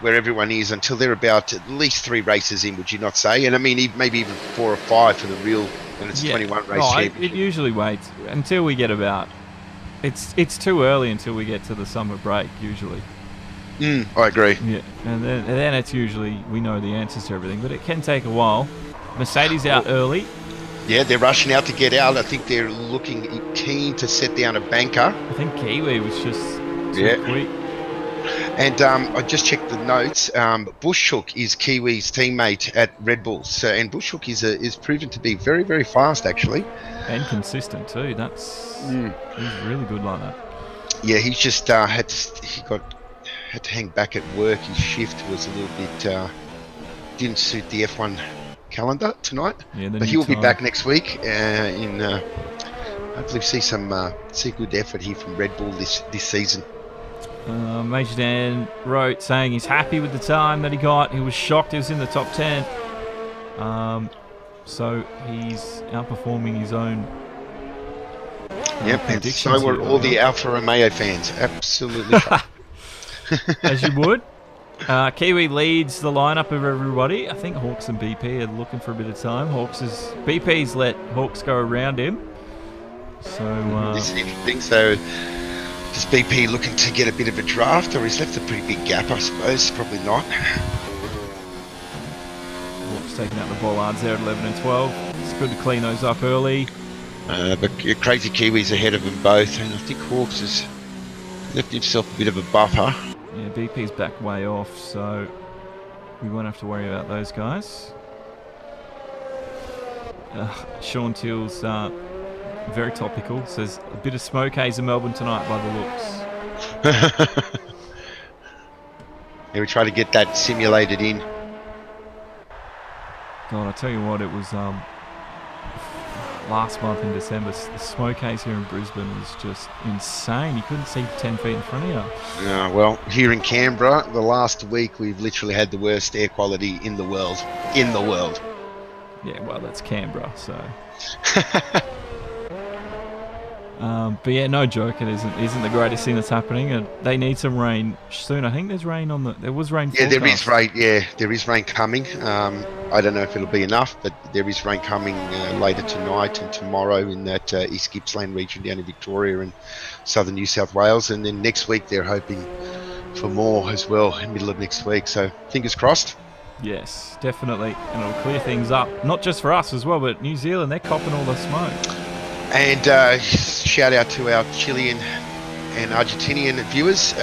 where everyone is until they're about at least 3 races in. Would you not say? And I mean, maybe even 4 or 5 for the real when it's 21 race championship. It usually waits until we get about. It's too early until we get to the summer break, usually. I agree. Yeah, and then it's usually we know the answers to everything, but it can take a while. Mercedes out early. Yeah, they're rushing out to get out. I think they're looking keen to set down a banker. I think Kiwi was just too quick. And I just checked the notes. Bushhook is Kiwi's teammate at Red Bull. And Bushhook is proven to be very, very fast, actually. And consistent too. He's really good like that. Yeah, he's just had to hang back at work. His shift was a little bit didn't suit the F1 calendar tonight. Yeah, but he will be back next week. Hopefully see good effort here from Red Bull this season. Major Dan wrote saying he's happy with the time that he got. He was shocked he was in the top 10. So he's outperforming his own and so were all the Alfa Romeo fans. Absolutely shocked. As you would. Kiwi leads the lineup of everybody. I think Hawks and BP are looking for a bit of time. BP's let Hawks go around him. So this is interesting. So does BP looking to get a bit of a draft, or he's left a pretty big gap, I suppose? Probably not. Hawks taking out the bollards there at 11 and 12. It's good to clean those up early. But Crazy Kiwi's ahead of them both, and I think Hawks has left himself a bit of a buffer. Yeah, BP's back way off, so we won't have to worry about those guys. Sean Teal's very topical. Says a bit of smoke haze in Melbourne tonight by the looks. Yeah, we try to get that simulated in. God, I tell you what, it was last month in December, the smoke haze here in Brisbane was just insane. You couldn't see 10 feet in front of you. Yeah, well, here in Canberra, the last week we've literally had the worst air quality in the world. In the world. Yeah, well, that's Canberra, so. But yeah, no joke, it isn't the greatest thing that's happening, and they need some rain soon. I think there's rain there was rain. Yeah, there is forecast. rain. Yeah, there is rain coming. I don't know if it'll be enough, but there is rain coming later tonight and tomorrow in that East Gippsland region down in Victoria and southern New South Wales, and then next week they're hoping for more as well in the middle of next week. So fingers crossed. Yes, definitely, and it'll clear things up, not just for us as well, but New Zealand, they're copping all the smoke. And shout out to our Chilean and Argentinian viewers.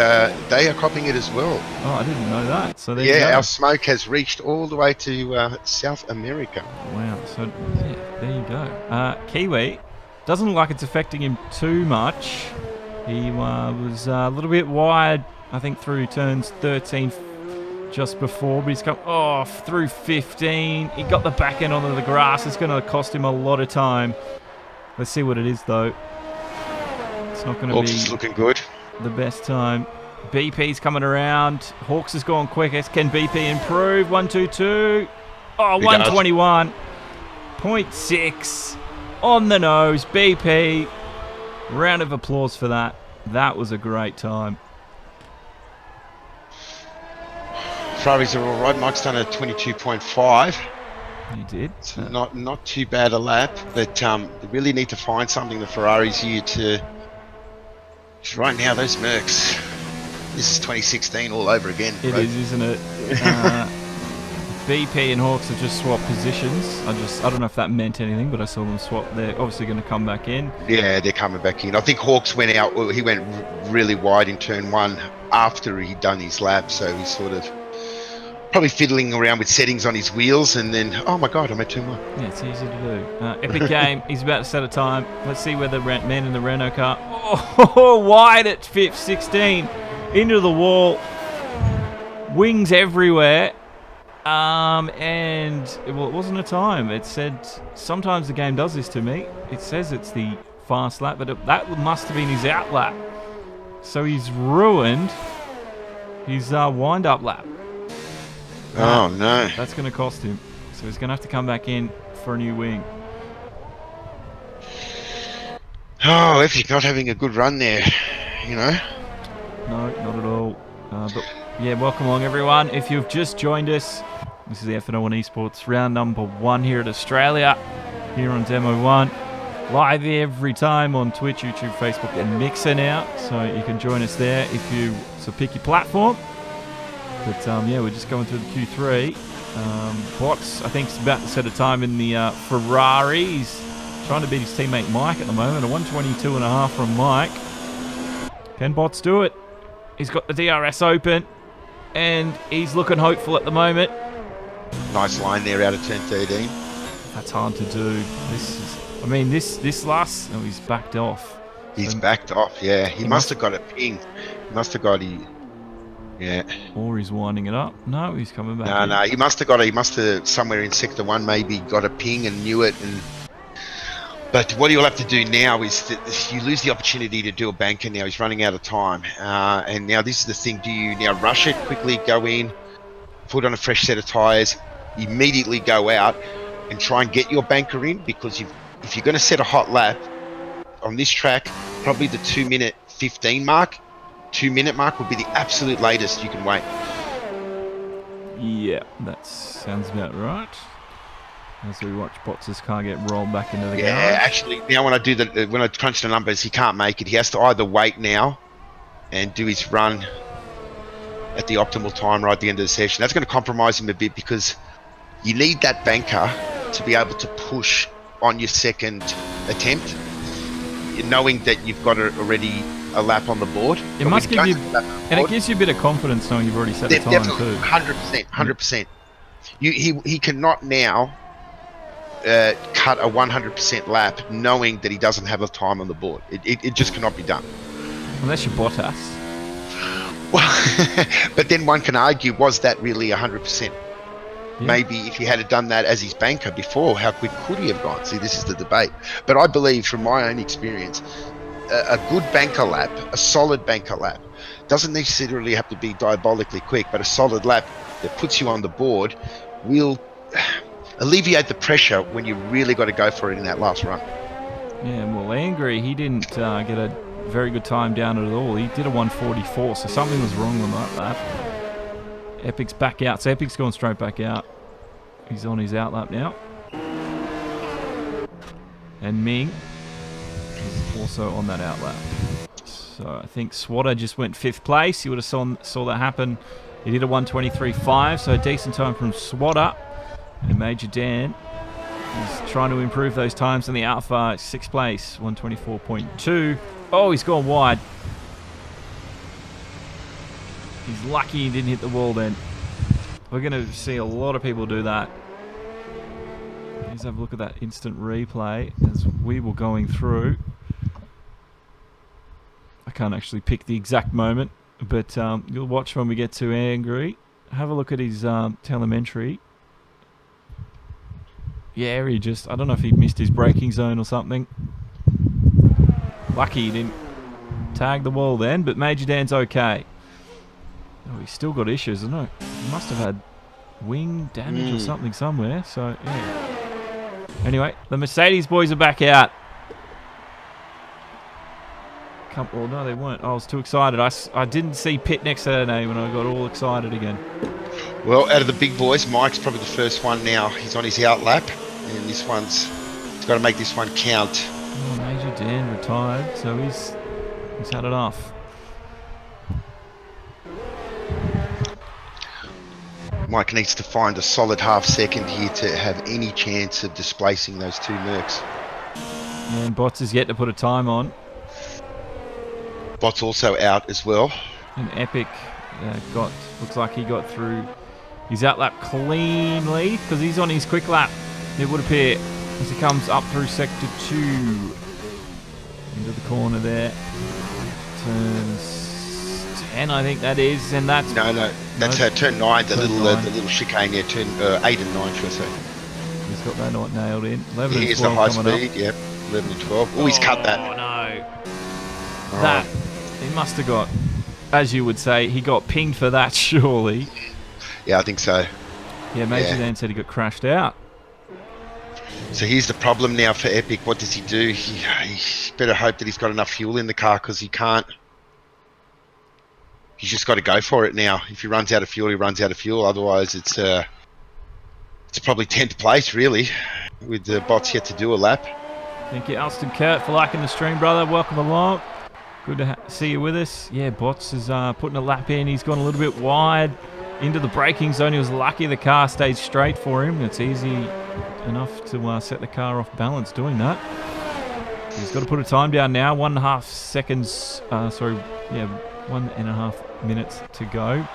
They are copying it as well. Oh, I didn't know that. So there you go. Yeah, our smoke has reached all the way to South America. Wow. So yeah, there you go. Kiwi doesn't look like it's affecting him too much. He was a little bit wide, I think, through turns 13 just before, but he's come off through 15. He got the back end onto the grass. It's going to cost him a lot of time. Let's see what it is, though. It's not going to be looking good. The best time. BP's coming around. Hawks has gone quickest. Can BP improve? 1:22. Oh, 1:21.6 on the nose. BP. Round of applause for that. That was a great time. Ferraris are all right. Mike's done a 22.5. He did. So not too bad a lap, but they really need to find something, the Ferraris here, to... Right now, those Mercs, this is 2016 all over again. It is, isn't it? BP and Hawks have just swapped positions. I don't know if that meant anything, but I saw them swap. They're obviously going to come back in. Yeah, they're coming back in. I think Hawks went out, well, he went really wide in turn 1 after he'd done his lap, so he's sort of probably fiddling around with settings on his wheels, and then, oh my god, I'm at turn 1. Yeah, it's easy to do. Epic game, he's about to set a time. Let's see where the man in the Renault car. Oh, wide at 5th, 16. Into the wall. Wings everywhere. And, well, it wasn't a time. It said, sometimes the game does this to me. It says it's the fast lap, but that must have been his out lap. So he's ruined his wind-up lap. Oh, no. That's going to cost him. So he's going to have to come back in for a new wing. Oh, if he's not having a good run there, you know. No, not at all. But yeah, welcome along, everyone. If you've just joined us, this is the FNL1 eSports round number 1 here at Australia, here on Demo 1. Live every time on Twitch, YouTube, Facebook, and Mixer now. So you can join us there if you pick your platform. But yeah, we're just going through the Q3. Bots, I think, is about to set a time in the Ferrari. He's trying to beat his teammate Mike at the moment. A 1:22.5 from Mike. Can Bots do it? He's got the DRS open, and he's looking hopeful at the moment. Nice line there out of turn 13. That's hard to do. This last... Oh, he's backed off. He's backed off, yeah. He must have got a ping. He must have got yeah. Or he's winding it up. No, he's coming back. No, he must have somewhere in sector 1 maybe got a ping and knew it. But what you'll have to do now is that you lose the opportunity to do a banker now. He's running out of time. And now this is the thing. Do you now rush it, quickly go in, put on a fresh set of tyres, immediately go out and try and get your banker in? Because if you're going to set a hot lap on this track, probably the 2:15 mark, 2-minute mark would be the absolute latest you can wait. Yeah, that sounds about right. As we watch Bots' car get rolled back into the garage. Yeah, actually, now when I crunch the numbers, he can't make it. He has to either wait now and do his run at the optimal time right at the end of the session. That's going to compromise him a bit because you need that banker to be able to push on your second attempt, knowing that you've got already a lap on the board. It must give you, and it gives you a bit of confidence knowing you've already set the time too. 100%. He cannot now cut a 100% lap knowing that he doesn't have a time on the board. It just cannot be done. Unless you're Bottas. Well, but then one can argue, was that really 100%? Maybe if he had done that as his banker before, how quick could he have gone? See, this is the debate. But I believe, from my own experience, a good banker lap, a solid banker lap, doesn't necessarily have to be diabolically quick, but a solid lap that puts you on the board will alleviate the pressure when you really got to go for it in that last run. Yeah, well, Angry, he didn't get a very good time down at all. He did a 144, so something was wrong with that lap. Epic's back out, so Epic's gone straight back out. He's on his out lap now. And Ming is also on that out lap. So I think Swatter just went 5th place. He would have saw that happen. He did a 123.5, so a decent time from Swatter. And Major Dan is trying to improve those times in the Alpha. 6th place, 124.2. Oh, he's gone wide. He's lucky he didn't hit the wall then. We're going to see a lot of people do that. Let's have a look at that instant replay as we were going through. I can't actually pick the exact moment, but you'll watch when we get to Angry. Have a look at his telemetry. Yeah, he just, I don't know if he missed his braking zone or something. Lucky he didn't tag the wall then, but Major Dan's okay. Oh, he's still got issues, I don't know. He must have had wing damage or something somewhere, so yeah. Anyway, the Mercedes boys are back out. Well, no, they weren't. I was too excited. I didn't see Pitt next Saturday when I got all excited again. Well, out of the big boys, Mike's probably the first one now. He's on his out lap, and he's got to make this one count. Oh, Major Dan retired, so he's had it off. Mike needs to find a solid half second here to have any chance of displacing those two Mercs. And Bots is yet to put a time on. Bot's also out as well. And Epic looks like he got through his out lap cleanly because he's on his quick lap, it would appear, as he comes up through sector 2 into the corner there. Turns 10, I think that is, and that's that's turn 9, the little chicane there, turn 8 and 9, should I say. He's got that not nailed in. 11 and 12 here's the high speed, up. Yep, 11 and 12. Oh, he's cut that. Oh no. That, he must have got, as you would say, he got pinged for that, surely. Yeah, I think so. Yeah, Major Dan said he got crashed out. So here's the problem now for Epic. What does he do? He better hope that he's got enough fuel in the car, because he can't. He's just got to go for it now. If he runs out of fuel, he runs out of fuel. Otherwise, it's probably 10th place, really, with the Bots yet to do a lap. Thank you, Alston Kurt, for liking the stream, brother. Welcome along. Good to see you with us. Yeah, Bots is putting a lap in. He's gone a little bit wide into the braking zone. He was lucky the car stayed straight for him. It's easy enough to set the car off balance doing that. He's got to put a time down now. 1.5 seconds. 1.5 minutes to go.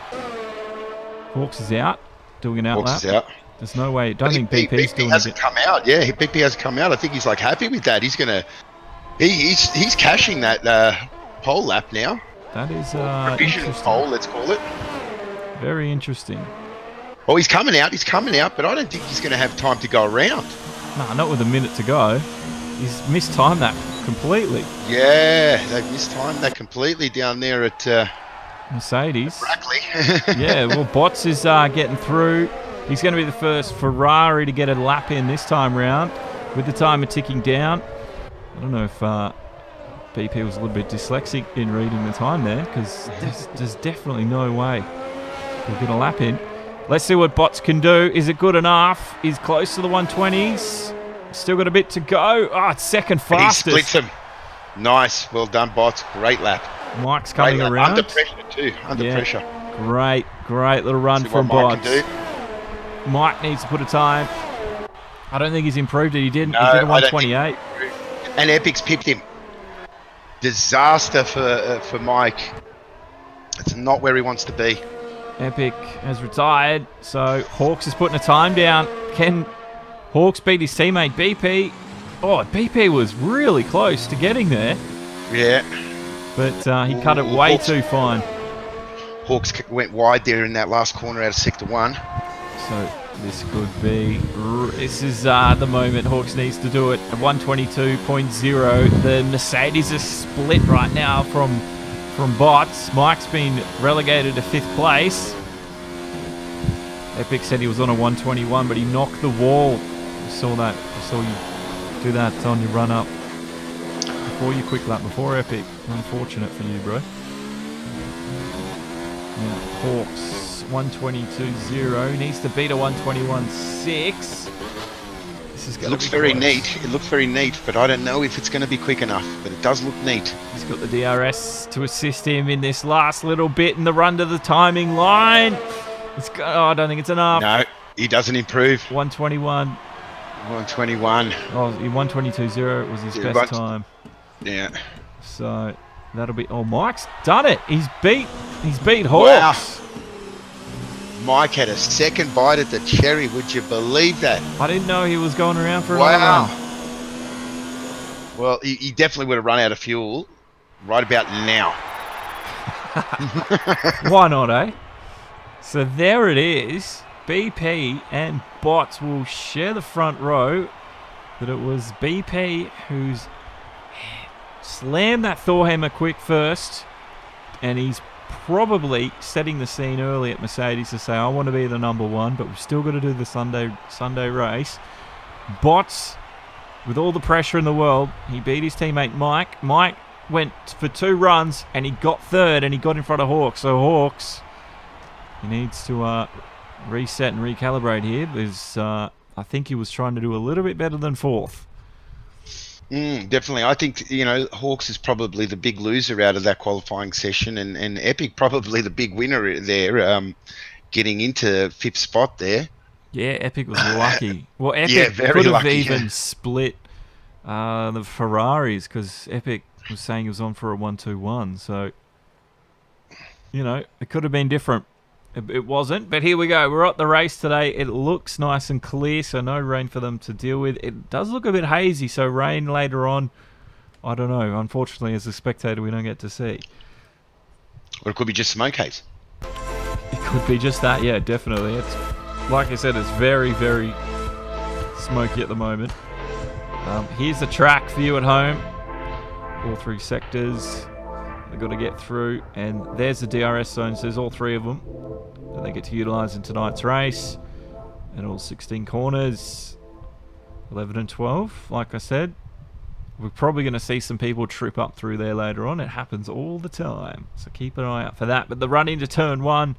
Hawks is out, doing an out lap. Hawks is out. There's no way. Don't think BP's doing it. BP hasn't come out. Yeah, BP hasn't come out. I think he's like happy with that. He's gonna. He's cashing that pole lap now. That is provisional pole, let's call it. Very interesting. Oh, he's coming out, but I don't think he's going to have time to go around. Nah, not with a minute to go. He's mistimed that completely. Yeah, they've mistimed that completely down there at Mercedes. Brackley. Yeah, well, Bots is getting through. He's going to be the first Ferrari to get a lap in this time round, with the timer ticking down. I don't know if BP was a little bit dyslexic in reading the time there, because there's definitely no way he'll get a lap in. Let's see what Bots can do. Is it good enough? He's close to the 120s. Still got a bit to go. Oh, it's second fastest. He splits him. Nice. Well done, Bots. Great lap. Mike's coming around. Under pressure, too. Under pressure. Great little run from Bots. Mike needs to put a time. I don't think he's improved it. He didn't. He did a 128. And Epic's pipped him. Disaster for Mike. It's not where he wants to be. Epic has retired, so Hawks is putting a time down. Can Hawks beat his teammate BP? Oh, BP was really close to getting there. Yeah. But he cut it way too fine. Hawks went wide there in that last corner out of Sector 1. So This could be. This is the moment Hawks needs to do it. At 122.0. The Mercedes is split right now from bots. Mike's been relegated to 5th place. Epic said he was on a 121, but he knocked the wall. I saw that. I saw you do that on your run up before your quick lap, before Epic. Unfortunate for you, bro. Yeah, Hawks 122.0 needs to beat a 121.6. This is. It looks very neat. It looks very neat, but I don't know if it's going to be quick enough. But it does look neat. He's got the DRS to assist him in this last little bit in the run to the timing line. I don't think it's enough. No, he doesn't improve. 121. 121. Oh, 122.0 was his best time. Yeah. So that'll be. Oh, Mike's done it. He's beat Hawks. Wow. Mike had a second bite at the cherry. Would you believe that? I didn't know he was going around for another run. Well, he definitely would have run out of fuel right about now. Why not, eh? So there it is. BP and bots will share the front row. But it was BP who's slammed that Thor hammer quick first. And he's probably setting the scene early at Mercedes to say, I want to be the number one, but we've still got to do the Sunday race. Bots, with all the pressure in the world, he beat his teammate Mike. Mike went for 2 runs and he got 3rd and he got in front of Hawks. So Hawks, he needs to reset and recalibrate here because I think he was trying to do a little bit better than 4th. Definitely. I think, Hawks is probably the big loser out of that qualifying session and Epic probably the big winner there, getting into 5th spot there. Yeah, Epic was lucky. Well, Epic could have even split the Ferraris because Epic was saying he was on for a 121. So, it could have been different. It wasn't, but here we go. We're at the race today. It looks nice and clear, so no rain for them to deal with. It does look a bit hazy, so rain later on, I don't know. Unfortunately, as a spectator, we don't get to see. Or it could be just smoke haze. It could be just that, yeah, definitely. It's like I said, it's very, very smoky at the moment. Here's the track for you at home. All 3 sectors they've got to get through, and there's the DRS zones. There's all 3 of them that they get to utilise in tonight's race, and all 16 corners, 11 and 12. Like I said, we're probably going to see some people trip up through there later on. It happens all the time, so keep an eye out for that. But the run into turn 1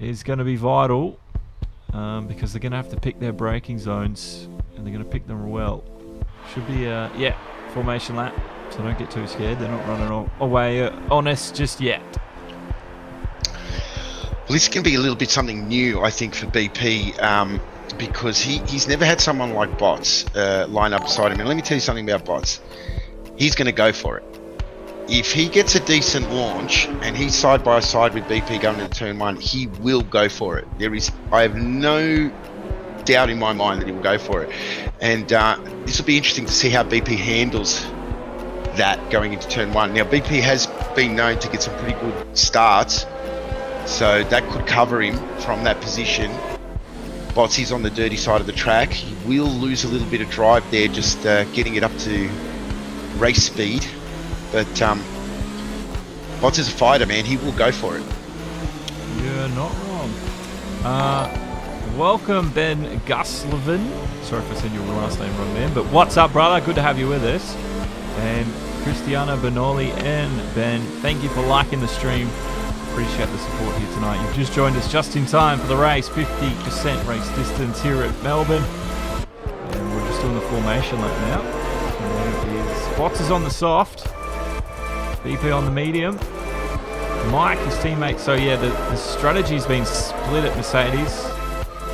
is going to be vital because they're going to have to pick their braking zones, and they're going to pick them well. Should be formation lap. So don't get too scared. They're not running away on us just yet. Well, this can be a little bit something new, I think, for BP because he's never had someone like Bots line up beside him. And let me tell you something about Bots. He's going to go for it. If he gets a decent launch and he's side by side with BP going into turn 1, he will go for it. I have no doubt in my mind that he will go for it. And this will be interesting to see how BP handles that going into turn 1. Now BP has been known to get some pretty good starts, so that could cover him from that position. Botsy's on the dirty side of the track. He will lose a little bit of drive there, just getting it up to race speed, but Bots is a fighter, man. He will go for it. You're not wrong. Welcome, Ben Guslevin. Sorry if I said your last name wrong then, but what's up, brother? Good to have you with us. And Cristiano Benoli and Ben, thank you for liking the stream. Appreciate the support here tonight. You've just joined us just in time for the race. 50% race distance here at Melbourne. And we're just doing the formation lap now. And Bots is on the soft. BP on the medium. Mike, his teammate. So yeah, the strategy's been split at Mercedes,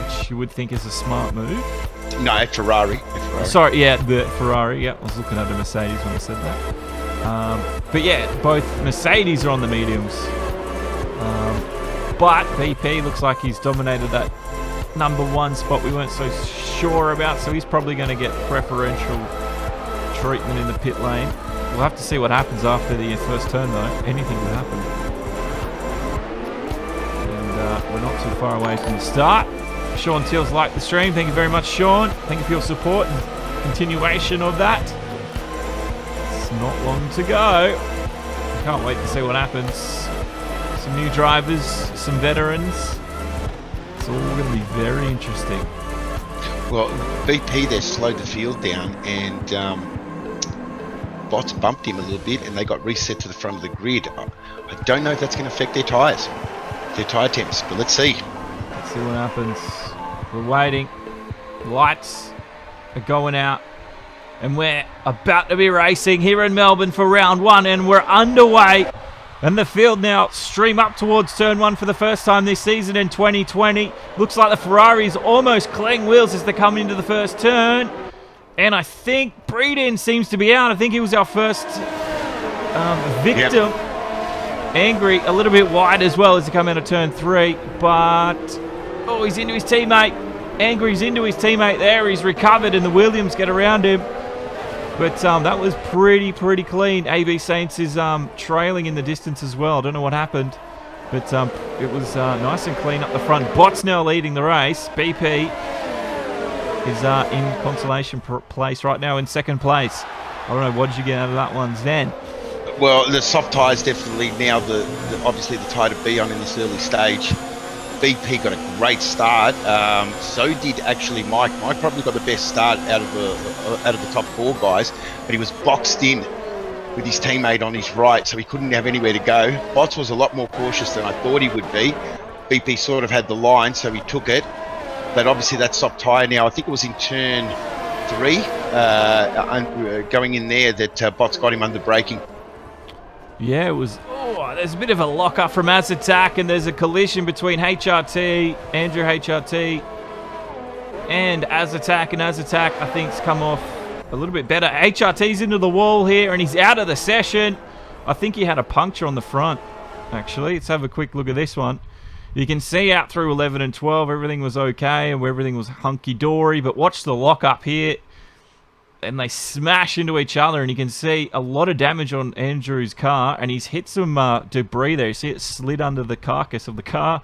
which you would think is a smart move. No, Ferrari. Sorry, yeah, the Ferrari. Yeah, I was looking at a Mercedes when I said that. But yeah, both Mercedes are on the mediums. But BP looks like he's dominated that number 1 spot we weren't so sure about, so he's probably going to get preferential treatment in the pit lane. We'll have to see what happens after the first turn, though. Anything could happen. And we're not too far away from the start. Sean Teals liked the stream. Thank you very much, Sean. Thank you for your support and continuation of that. It's not long to go. Can't wait to see what happens. Some new drivers, some veterans. It's all going to be very interesting. Well, BP, they slowed the field down, and bots bumped him a little bit, and they got reset to the front of the grid. I don't know if that's going to affect their tyres, their tyre temps, but let's see. Let's see what happens. We're waiting. The lights are going out, and we're about to be racing here in Melbourne for round 1, and we're underway. And the field now stream up towards turn 1 for the first time this season in 2020. Looks like the Ferrari's almost clearing wheels as they come into the first turn. And I think Prix seems to be out. I think he was our first victim. Yep. Angry a little bit wide as well as they come out of turn 3. But, oh, he's into his teammate. Angry's into his teammate there. He's recovered and the Williams get around him. But that was pretty clean. AB Saints is trailing in the distance as well. I don't know what happened. But it was nice and clean up the front. Bot's now leading the race. BP is in consolation place right now in second place. I don't know, what did you get out of that one, Zen? Well, the soft tyres definitely now obviously the tyre to be on in this early stage. BP got a great start. So did actually Mike. Mike probably got the best start out of the top 4 guys, but he was boxed in with his teammate on his right, so he couldn't have anywhere to go. Bots was a lot more cautious than I thought he would be. BP sort of had the line, so he took it. But obviously that soft tyre now, I think it was in turn 3, going in there that Bots got him under braking. Yeah, it was. Oh, there's a bit of a lock-up from Attack, and there's a collision between HRT, Andrew HRT, and Attack. And Attack, I think, has come off a little bit better. HRT's into the wall here, and he's out of the session. I think he had a puncture on the front, actually. Let's have a quick look at this one. You can see out through 11 and 12, everything was okay, and everything was hunky-dory, but watch the lock-up here. And they smash into each other, and you can see a lot of damage on Andrew's car, and he's hit some debris there. You see it slid under the carcass of the car,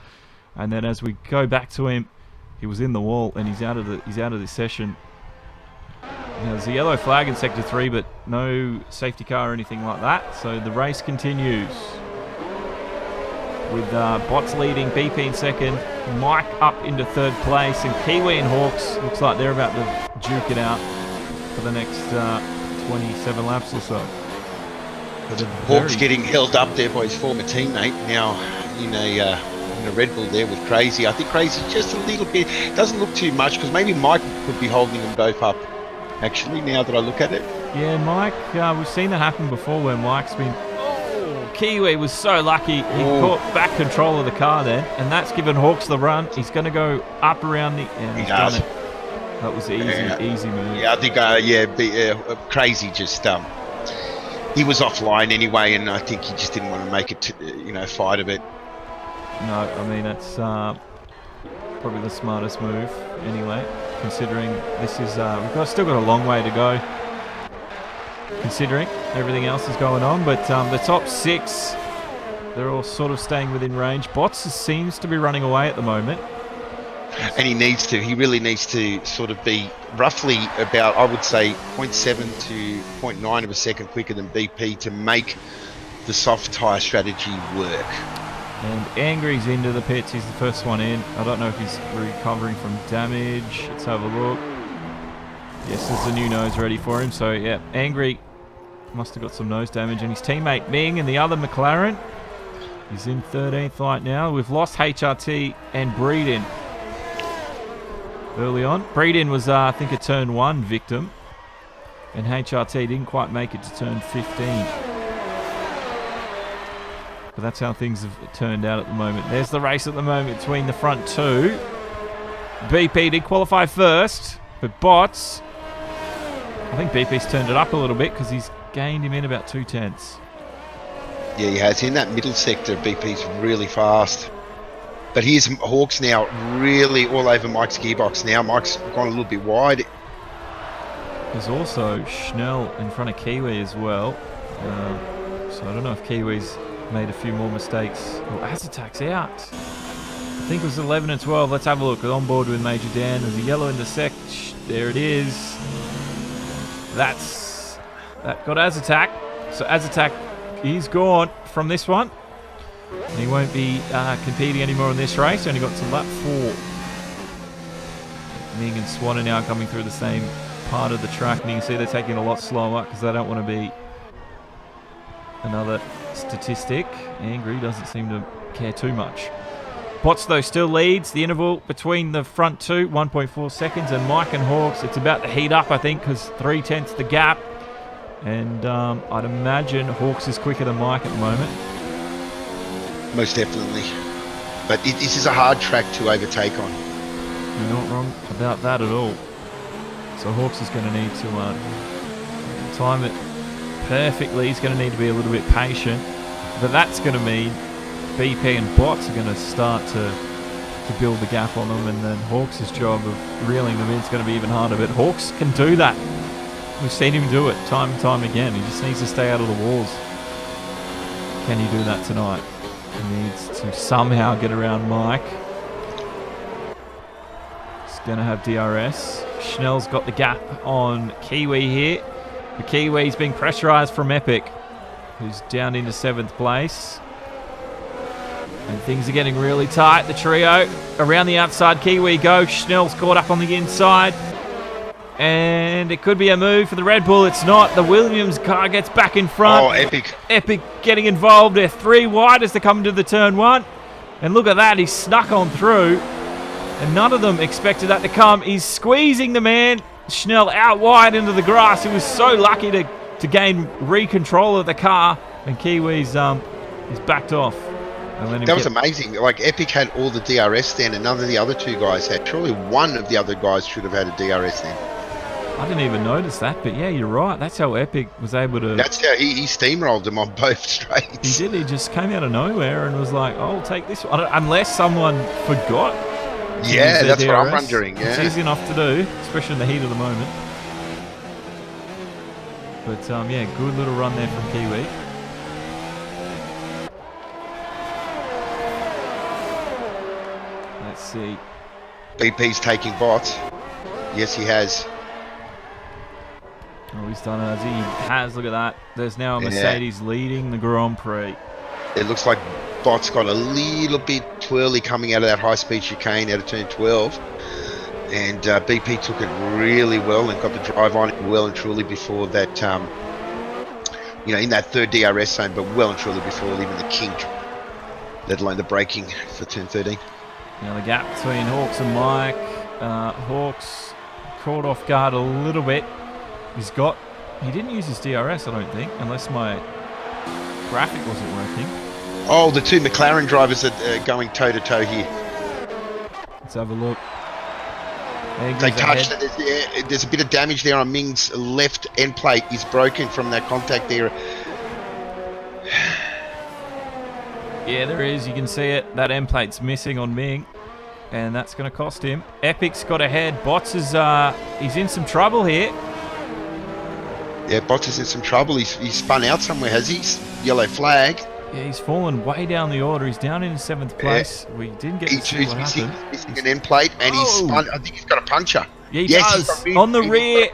and then as we go back to him, he was in the wall, and he's out of this session. Now, there's a yellow flag in sector 3, but no safety car or anything like that. So the race continues with Bots leading, BP in second, Mike up into third place, and Kiwi and Hawks looks like they're about to duke it out for the next 27 laps or so. Hawks getting held up there by his former teammate, now in a Red Bull there with Crazy. I think Crazy just a little bit, doesn't look too much, because maybe Mike could be holding them both up, actually, now that I look at it. Yeah, Mike, we've seen that happen before where Mike's been... Oh, Kiwi was so lucky. He caught back control of the car then, and that's given Hawks the run. He's going to go up around the... And he's done it. That was easy move. Yeah, I think, Crazy just, he was offline anyway, and I think he just didn't want to make it, fight a bit. No, I mean, that's probably the smartest move anyway, considering this is, we've still got a long way to go, considering everything else is going on, but the top 6, they're all sort of staying within range. Bots seems to be running away at the moment. And he really needs to sort of be roughly about, I would say, 0.7 to 0.9 of a second quicker than BP to make the soft tyre strategy work. And Angry's into the pits, he's the first one in. I don't know if he's recovering from damage. Let's have a look. Yes, there's a new nose ready for him. So, yeah, Angry must have got some nose damage. And his teammate Ming and the other McLaren, he's in 13th right now. We've lost HRT and Breeden early on. Breeden was, I think, a turn 1 victim. And HRT didn't quite make it to turn 15. But that's how things have turned out at the moment. There's the race at the moment between the front 2. BP did qualify first, but Bots, I think BP's turned it up a little bit because he's gained him in about 2/10. Yeah, he has. In that middle sector, BP's really fast. But here's Hawks now really all over Mike's gearbox now. Mike's gone a little bit wide. There's also Schnell in front of Kiwi as well. So I don't know if Kiwi's made a few more mistakes. Oh, Attack's out. think it was 11 and 12. Let's have a look. On board with Major Dan. There's a yellow in the sec. There it is. That got Azatak. So Azatak, he's gone from this one. And he won't be competing anymore in this race. Only got to lap 4. Ming and Swan are now coming through the same part of the track. And you can see they're taking it a lot slower because they don't want to be another statistic. Angry doesn't seem to care too much. Bots, though, still leads. The interval between the front two, 1.4 seconds. And Mike and Hawks, it's about to heat up, I think, because 3/10 the gap. And I'd imagine Hawks is quicker than Mike at the moment. Most definitely. But this is a hard track to overtake on. You're not wrong about that at all. So Hawks is going to need to time it perfectly. He's going to need to be a little bit patient. But that's going to mean BP and Bots are going to start to build the gap on them. And then Hawks' job of reeling them in is going to be even harder. But Hawks can do that. We've seen him do it time and time again. He just needs to stay out of the walls. Can he do that tonight? He needs to somehow get around Mike. He's going to have DRS. Schnell's got the gap on Kiwi here. The Kiwi's being pressurised from Epic, who's down into 7th place. And things are getting really tight. The trio around the outside. Kiwi go. Schnell's caught up on the inside. And it could be a move for the Red Bull. It's not. The Williams car gets back in front. Oh, Epic. Epic getting involved. They're 3 wide as they come into the turn 1. And look at that. He snuck on through. And none of them expected that to come. He's squeezing the man. Schnell out wide into the grass. He was so lucky to gain re-control of the car. And Kiwi's he's backed off. That was amazing. Like, Epic had all the DRS then, and none of the other 2 guys had. Surely one of the other guys should have had a DRS then. I didn't even notice that, but yeah, you're right. That's how Epic was able to... That's how he steamrolled them on both straights. He did. He just came out of nowhere and was like, oh, I'll take this one. Unless someone forgot. Yeah, that's DRS. What I'm wondering. Yeah. It's easy enough to do, especially in the heat of the moment. But yeah, good little run there from Kiwi. Let's see. BP's taking Bots. Yes, he has. Oh, he's done it as he has. Look at that. There's now a Mercedes leading the Grand Prix. It looks like Bots got a little bit twirly coming out of that high-speed chicane out of turn 12. And BP took it really well and got the drive on it well and truly before that, in that 3rd DRS zone, but well and truly before even the kink, let alone the braking for turn 13. Now the gap between Hawks and Mike. Hawks caught off guard a little bit. He didn't use his DRS, I don't think, unless my graphic wasn't working. Oh, the 2 McLaren drivers that are going toe-to-toe here. Let's have a look. They touched it. There's a bit of damage there on Ming's left end plate. Is broken from that contact there. Yeah, there is. You can see it. That end plate's missing on Ming. And that's going to cost him. Epic's got ahead. Bots is he's in some trouble here. Yeah, Bots is in some trouble. He's spun out somewhere, has he? Yellow flag. Yeah, he's fallen way down the order. He's down in 7th place. Yeah. We didn't get to see what happened. He's missing an end plate, and he's spun. I think he's got a puncture. Yeah, he does. On the rear.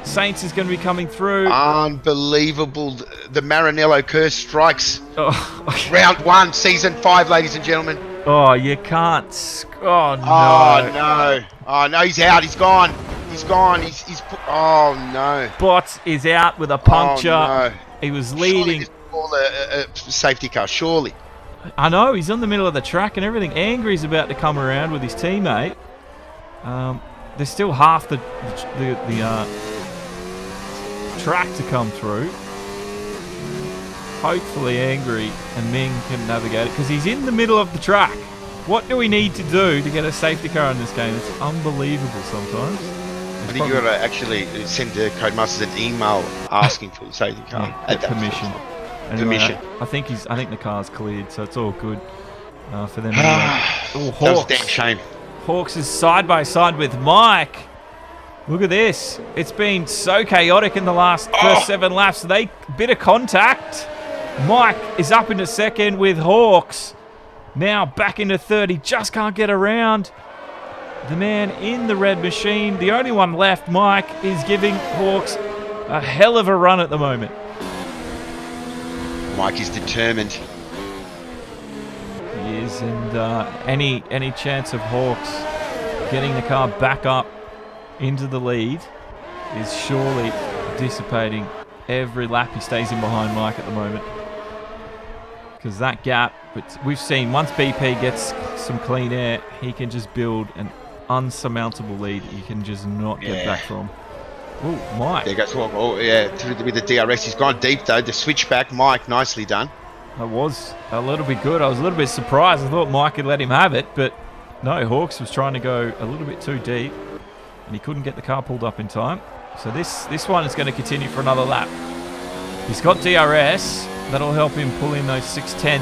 Saints is going to be coming through. Unbelievable. The Maranello curse strikes. Round 1, season 5, ladies and gentlemen. Oh, you can't. Oh, no. Oh, no. Oh, no, he's out. He's gone. He's gone. Oh, no. Bots is out with a puncture. Oh, no. He was leading. A safety car, surely. I know, he's on the middle of the track and everything. Angry's about to come around with his teammate. There's still half the track to come through. Hopefully Angry and Ming can navigate it because he's in the middle of the track. What do we need to do to get a safety car in this game? It's unbelievable sometimes. I think you've got to actually send the Codemasters an email asking for the safety car. Get permission. Anyway, I think the car's cleared, so it's all good for them. Oh, Hawks. That was a damn shame. Hawks is side by side with Mike. Look at this. It's been so chaotic in the first 7 laps. Bit of contact. Mike is up into 2nd with Hawks. Now back into third. He just can't get around the man in the red machine. The only one left, Mike, is giving Hawks a hell of a run at the moment. Mike is determined. He is, and any chance of Hawks getting the car back up into the lead is surely dissipating every lap he stays in behind Mike at the moment. Because that gap, but we've seen once BP gets some clean air, he can just build an unsurmountable lead you can just not get back from. Oh, Mike. There goes, oh yeah, with the DRS. He's gone deep though. The switchback, Mike, nicely done. That was a little bit good. I was a little bit surprised. I thought Mike had let him have it, but no, Hawks was trying to go a little bit too deep, and he couldn't get the car pulled up in time. So this one is going to continue for another lap. He's got DRS. That'll help him pull in those 6/10.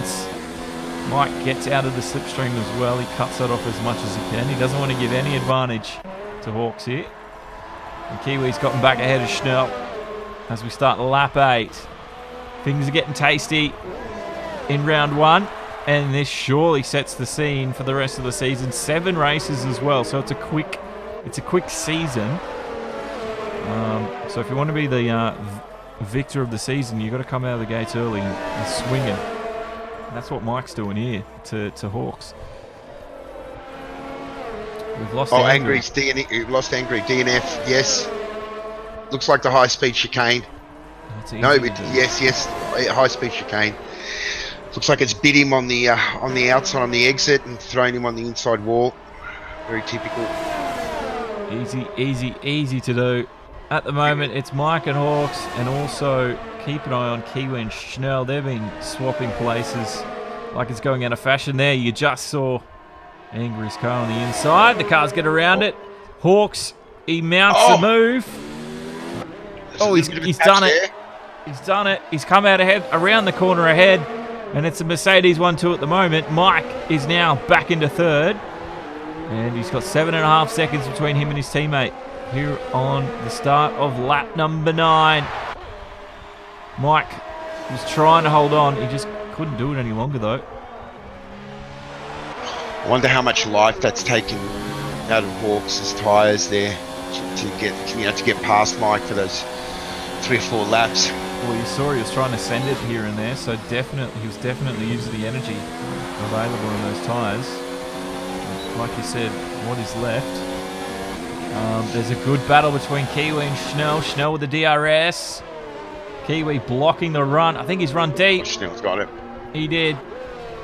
Mike gets out of the slipstream as well. He cuts that off as much as he can. He doesn't want to give any advantage to Hawks here. And Kiwi's gotten back ahead of Schnell as we start lap 8. Things are getting tasty in round 1, and this surely sets the scene for the rest of the season. 7 races as well, so it's a quick season. So if you want to be the victor of the season, you've got to come out of the gates early and swinging. That's what Mike's doing here to Hawks. We've lost Angry. We've lost Angry. DNF, yes. Looks like the high-speed chicane. Yes, high-speed chicane. Looks like it's bit him on the outside on the exit and thrown him on the inside wall. Very typical. Easy to do. At the moment, it's Mike and Hawks, and also keep an eye on Kiwi and Schnell. They've been swapping places like it's going out of fashion there. You just saw Angry's car on the inside. The cars get around it. Hawks, he mounts the move. He's done it. He's done it. He's come out ahead, around the corner ahead, and it's a Mercedes 1-2 at the moment. Mike is now back into third, and he's got 7.5 seconds between him and his teammate here on the start of lap number 9. Mike was trying to hold on. He just couldn't do it any longer, though. I wonder how much life that's taken out of Hawks' tyres there to get past Mike for those 3 or 4 laps. Well, you saw he was trying to send it here and there, so he was definitely using the energy available in those tyres. Like you said, what is left? There's a good battle between Kiwi and Schnell. Schnell with the DRS. Kiwi blocking the run. I think he's run deep. Schnell's got it. He did.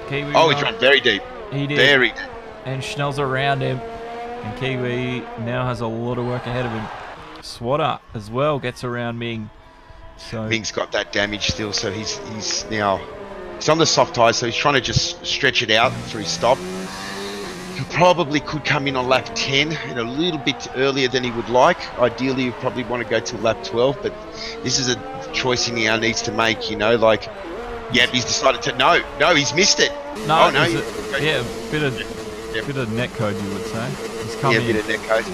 Kiwi he's run very deep. He did. Very deep. And Schnell's around him. And Kiwi now has a lot of work ahead of him. Swatter as well gets around Ming. So Ming's got that damage still, so he's on the soft tyres, so he's trying to just stretch it out for his stop. He probably could come in on lap 10 and a little bit earlier than he would like. Ideally, you probably want to go to lap 12, but this is a choice he now needs to make, he's decided to... No, he's missed it. No, bit of net code, you would say. He's coming in. Bit of net code.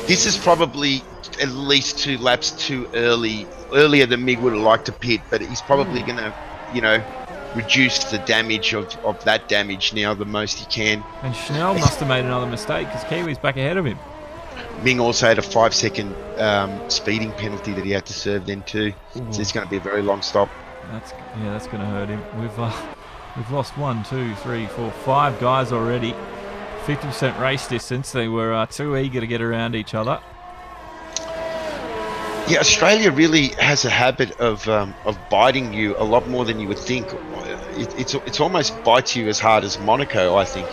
This is probably at least 2 laps too earlier than Mig would have liked to pit, but he's probably going to, reduce the damage of that damage now the most he can. And Schnell must have made another mistake because Kiwi's back ahead of him. Ming also had a 5-second speeding penalty that he had to serve then too. Ooh. So it's going to be a very long stop. That's going to hurt him. We've lost 5 guys already. 50% race distance. They were too eager to get around each other. Yeah, Australia really has a habit of biting you a lot more than you would think. It's almost bites you as hard as Monaco, I think.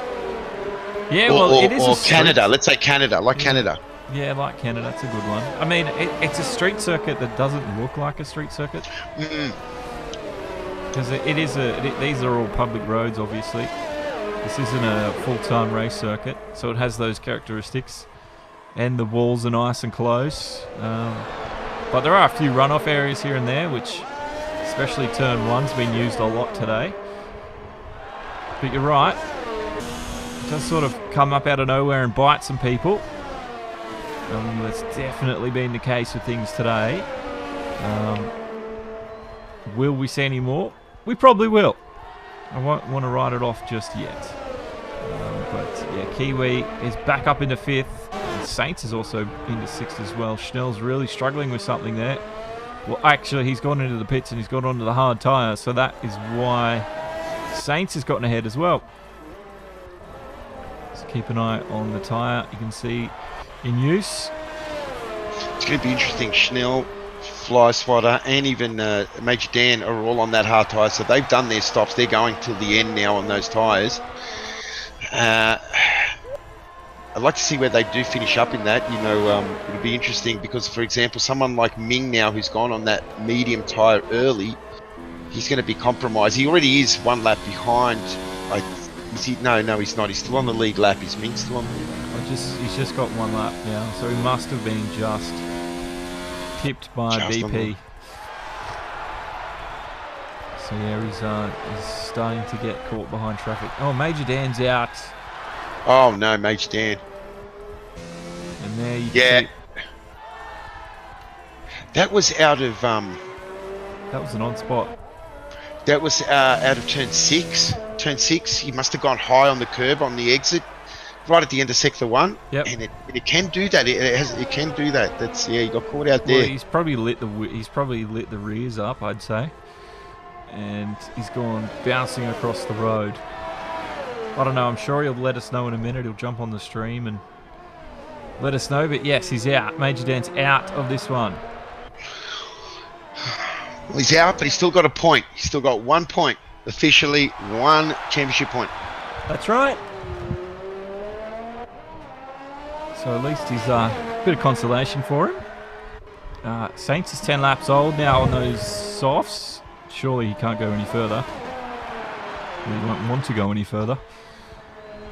Yeah, it is. Or Canada. Let's say Canada, Canada. Yeah, like Canada. That's a good one. I mean, it's a street circuit that doesn't look like a street circuit. Because these are all public roads, obviously. This isn't a full-time race circuit, so it has those characteristics. And the walls are nice and close. But there are a few runoff areas here and there, which, especially turn 1's been used a lot today. But you're right. It does sort of come up out of nowhere and bite some people. That's definitely been the case with things today. Will we see any more? We probably will. I won't want to write it off just yet. But yeah, Kiwi is back up into 5th. And Saints is also into 6th as well. Schnell's really struggling with something there. Well, actually, he's gone into the pits and he's gone onto the hard tyre, so that is why Saints has gotten ahead as well. So keep an eye on the tyre. You can see in use. It's going to be interesting. Schnell, Fly Swatter, and even Major Dan are all on that hard tyre, so they've done their stops. They're going till the end now on those tyres. I'd like to see where they do finish up in that. It'll be interesting because, for example, someone like Ming now, who's gone on that medium tyre early, he's going to be compromised. He already is 1 lap behind. Is he? No, he's not. He's still on the lead lap. Is Ming still on the lead lap? He's just got 1 lap now, so he must have been just tipped by BP. So yeah, he's starting to get caught behind traffic. Oh, Major Dan's out. Oh no, Major Dan. And there you see. That was out of that was an on spot. That was out of turn 6. Turn 6, he must have gone high on the curb on the exit, right at the end of sector 1. Yep. And it can do that. It can do that. That's he got caught out there. Well, he's probably lit the rears up, I'd say, and he's gone bouncing across the road. I don't know. I'm sure he'll let us know in a minute. He'll jump on the stream and let us know. But yes, he's out. Major Dan's out of this one. Well, he's out, but he's still got a point. He's still got 1 point. Officially 1 championship point. That's right. So at least he's a bit of consolation for him. Saints is 10 laps old now on those softs. Surely he can't go any further. He won't want to go any further,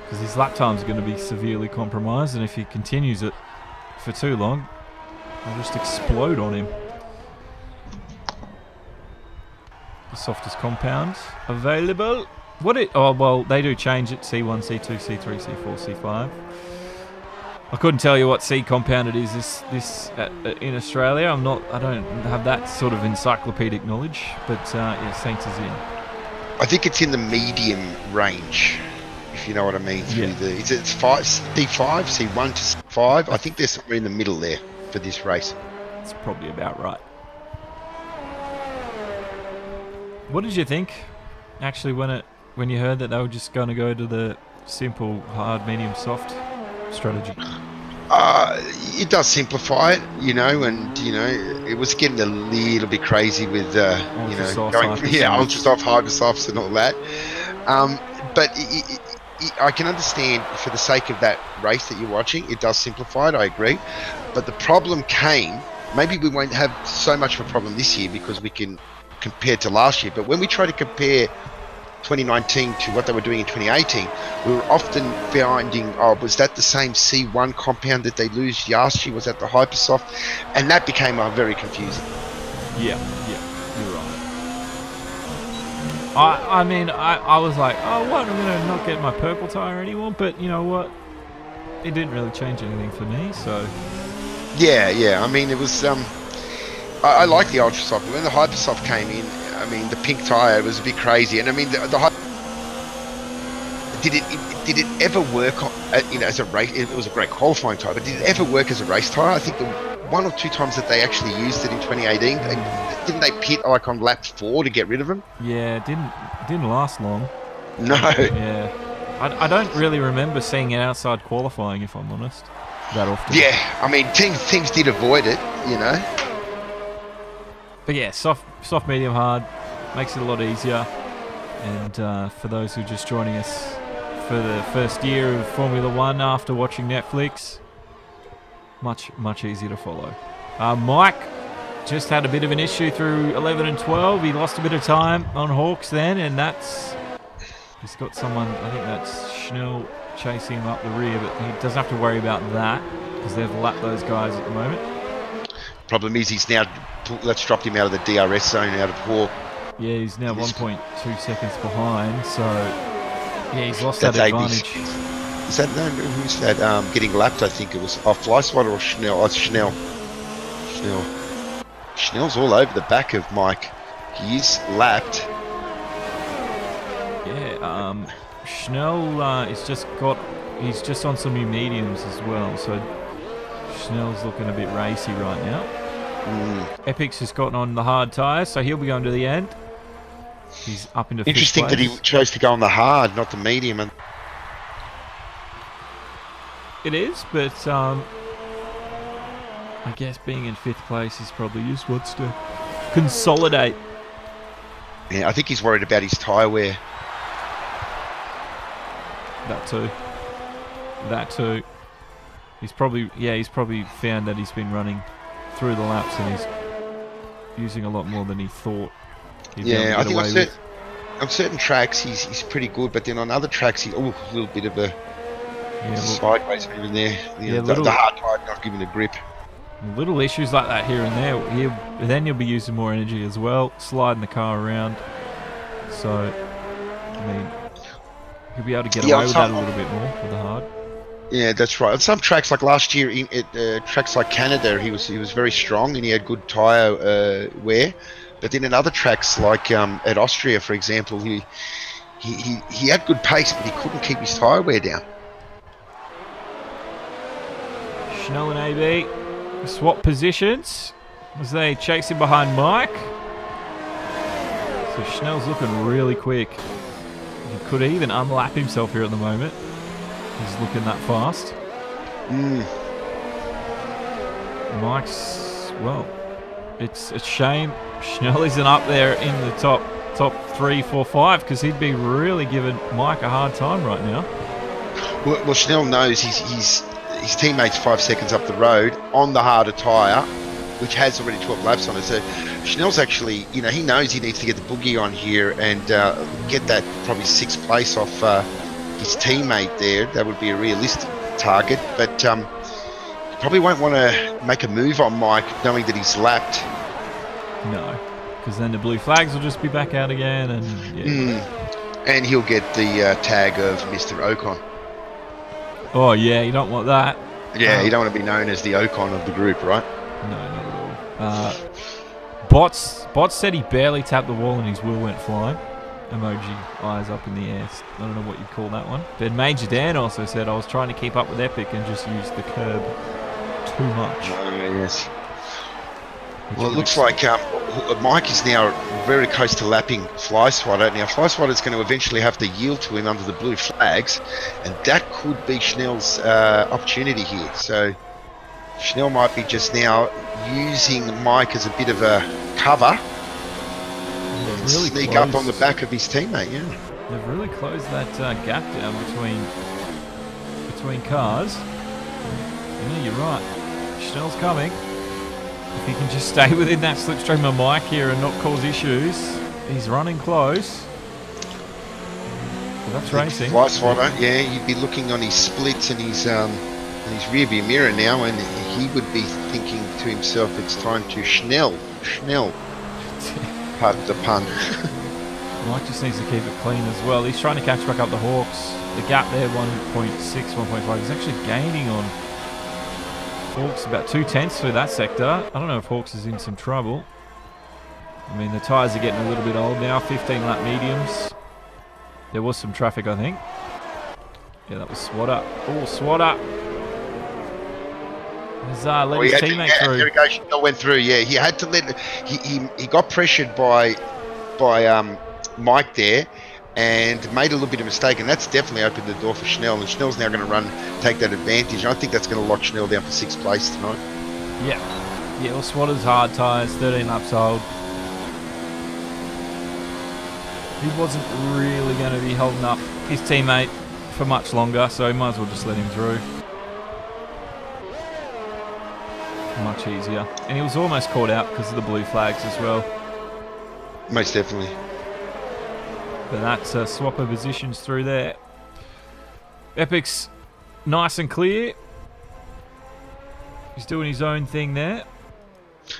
because his lap times are going to be severely compromised, and if he continues it for too long, they'll just explode on him. The softest compound available. Oh well, they do change it. C1, C2, C3, C4, C5. I couldn't tell you what C compound it is in Australia. I don't have that sort of encyclopedic knowledge, but yeah, Saints is in. I think it's in the medium range, if you know what I mean. It's 5, C5, C1 to C5. I think they're somewhere in the middle there for this race. That's probably about right. What did you think, actually, when you heard that they were just going to go to the simple, hard, medium, soft strategy? It does simplify it, and it was getting a little bit crazy with ultra soft, hyper softs and all that. But I can understand, for the sake of that race that you're watching, it does simplify it. I agree, but the problem came. Maybe we won't have so much of a problem this year because we can compare to last year. But when we try to compare 2019 to what they were doing in 2018, we were often finding, was that the same C1 compound that they used last year? Was that the Hypersoft? And that became very confusing. Yeah, you're right. I mean, I was like, oh, what? I'm going to not get my purple tyre anymore. But you know what? It didn't really change anything for me, so... Yeah. I mean, it was... I like the Ultrasoft, but when the Hypersoft came in, I mean, the pink tyre was a bit crazy. And I mean, did it ever work as a race? It was a great qualifying tyre, but did it ever work as a race tyre? I think the 1 or 2 times that they actually used it in 2018, didn't they pit like on lap 4 to get rid of them? Yeah, it didn't last long. No. Yeah. I don't really remember seeing it outside qualifying, if I'm honest, that often. Yeah, I mean, teams did avoid it, But yeah, soft, medium, hard makes it a lot easier. And for those who are just joining us for the first year of Formula 1 after watching Netflix, much easier to follow. Mike just had a bit of an issue through 11 and 12. He lost a bit of time on Hawks then, and he's got someone, I think that's Schnell, chasing him up the rear, but he doesn't have to worry about that because they've lapped those guys at the moment. Problem is he's now, let's drop him out of the DRS zone, out of Hawk. Yeah, he's now 1.2 seconds behind, so yeah, he's lost that advantage. Is that, no, who's that getting lapped? I think it was Fly Swatter or Schnell. Oh, it's Schnell. Schnell's all over the back of Mike. He is lapped. Yeah, Schnell he's just on some new mediums as well, so Schnell's looking a bit racy right now. Epic's just gotten on the hard tyres, so he'll be going to the end. He's up into Interesting fifth that place. he chose to go on the hard, not the medium. And It is, but I guess being in fifth place is probably just wants to consolidate. yeah, I think he's worried about his tyre wear. That too. He's probably found that he's been running through the laps and he's using a lot more than he thought he'd be able Yeah, to I get think away with. on certain tracks he's pretty good, but then on other tracks a little bit of a sideways moving there. The hard tyre not giving the grip. Little issues like that here and there. Then you'll be using more energy as well, sliding the car around. So, I mean, he'll be able to get away with that a little bit more with the hard. Yeah, that's right. On some tracks, like last year, tracks like Canada, he was very strong and he had good tyre wear. But then in other tracks, like at Austria, for example, he had good pace, but he couldn't keep his tyre wear down. Schnell and AB swap positions as they chase him behind Mike. So Schnell's looking really quick. He could even unlap himself here at the moment. He's looking that fast. Mike's, well, it's a shame Schnell isn't up there in the top 3, 4, 5 because he'd be really giving Mike a hard time right now. Well, Schnell knows his teammate's 5 seconds up the road on the harder tyre, which has already 12 laps on it. So Schnell's actually, he knows he needs to get the boogie on here and get that probably 6th place off his teammate there. That would be a realistic target, but he probably won't want to make a move on Mike knowing that he's lapped. No, because then the blue flags will just be back out again, and and he'll get the tag of Mr. Ocon. Oh yeah, you don't want that. Yeah, you don't want to be known as the Ocon of the group, right? No, not at all. Bots said he barely tapped the wall and his wheel went flying. Emoji, eyes up in the air. I don't know what you'd call that one. But Major Dan also said, I was trying to keep up with Epic and just used the curb too much. Oh, yes. Well, it looks like Mike is now very close to lapping Fly Swatter. Now, Fly Swatter is going to eventually have to yield to him under the blue flags, and that could be Schnell's opportunity here. So, Schnell might be just now using Mike as a bit of a cover. Really sneak up on the back of his teammate, yeah. They've really closed that gap down between cars. Yeah, you're right. Schnell's coming. If he can just stay within that slipstream of Mike here and not cause issues, he's running close. So that's racing. Fly Swatter, yeah, you'd be looking on his splits and his rear view mirror now, and he would be thinking to himself, it's time to Schnell. Pardon the pun. Mike just needs to keep it clean as well. He's trying to catch back up the Hawks. The gap there, 1.6, 1.5. He's actually gaining on Hawks about 2/10 through that sector. I don't know if Hawks is in some trouble. I mean, the tyres are getting a little bit old now. 15 lap mediums. There was some traffic, I think. Yeah, that was Swatter. Oh, Swatter. Let his teammate through. There we go. Schnell went through. Yeah, he had to let. He got pressured by Mike there, and made a little bit of a mistake, and that's definitely opened the door for Schnell. And Schnell's now going to take that advantage. And I think that's going to lock Schnell down for 6th place tonight. Yeah. Well, Swatter's hard tyres, 13 laps old. He wasn't really going to be holding up his teammate for much longer, so he might as well just let him through. Much easier. And he was almost caught out because of the blue flags as well. Most definitely. But that's a swap of positions through there. Epic's nice and clear. He's doing his own thing there.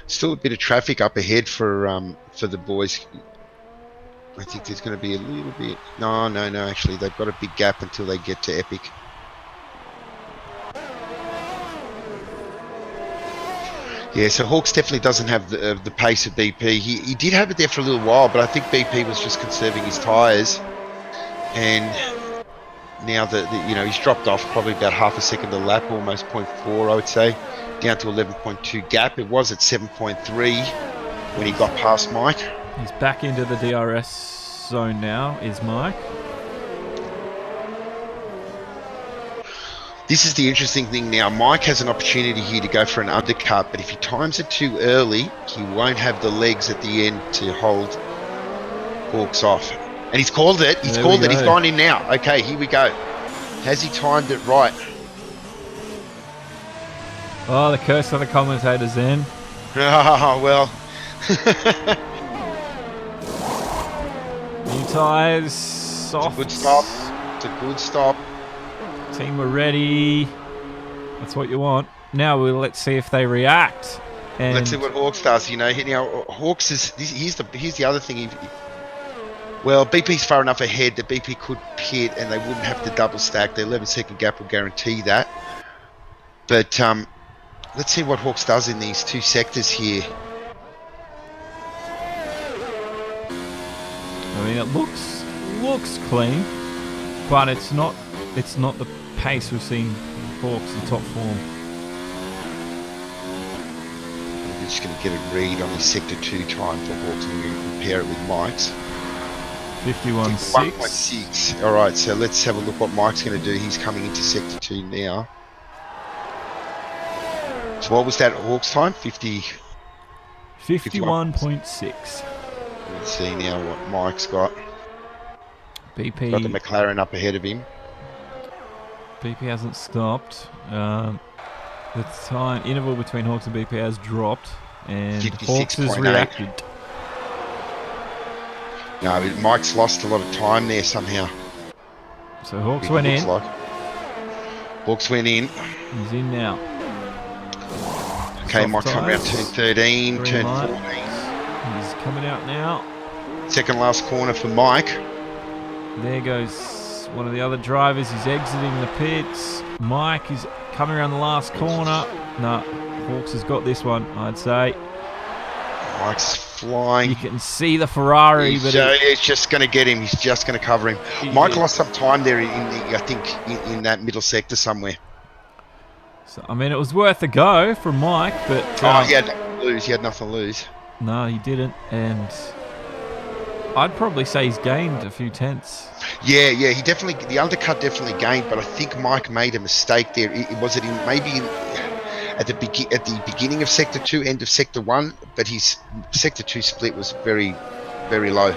Still a bit of traffic up ahead for the boys. I think there's going to be a little bit. No. Actually, they've got a big gap until they get to Epic. Yeah, so Hawks definitely doesn't have the pace of BP. He did have it there for a little while, but I think BP was just conserving his tyres. And now that he's dropped off probably about half a second a lap, almost 0.4 I would say, down to 11.2 gap. It was at 7.3 when he got past Mike. He's back into the DRS zone now, is Mike. This is the interesting thing now. Mike has an opportunity here to go for an undercut, but if he times it too early, he won't have the legs at the end to hold Hawks off. And he's called it. He's called it. He's gone in now. Okay, here we go. Has he timed it right? Oh, the curse on the commentators then. Oh, well. New tyres, soft. It's a good stop. It's a good stop. Team are ready. That's what you want. Now let's see if they react. And let's see what Hawks does. Now Hawks is. Here's the other thing. Well, BP's far enough ahead that BP could pit and they wouldn't have to double stack. The 11-second gap will guarantee that. But let's see what Hawks does in these two sectors here. I mean, it looks clean, but it's not the pace we've seen Hawks in top form. I'm just going to get a read on the sector 2 time for Hawks and we're going to compare it with Mike's. 51.6. All right, so let's have a look what Mike's going to do. He's coming into sector 2 now. So what was that Hawks time? 51.6. Let's see now what Mike's got. BP Got the McLaren up ahead of him. BP hasn't stopped. The time interval between Hawks and BP has dropped, and Hawks has reacted. No, Mike's lost a lot of time there somehow. So Hawks went in. Hawks went in. He's in now. Okay, Mike's coming around turn 13, turn 14. He's coming out now. Second last corner for Mike. There goes one of the other drivers. He's exiting the pits. Mike is coming around the last corner. No, Hawks has got this one, I'd say. Mike's flying. You can see the Ferrari, but it's just going to get him. He's just going to cover him. Mike lost some time there in that middle sector somewhere. So, I mean, it was worth a go from Mike, but he had nothing to lose. He had nothing to lose. No, he didn't, and I'd probably say he's gained a few tenths. Yeah, he definitely, the undercut definitely gained, but I think Mike made a mistake there. At the beginning of sector 2, end of sector 1, but his sector 2 split was very, very low.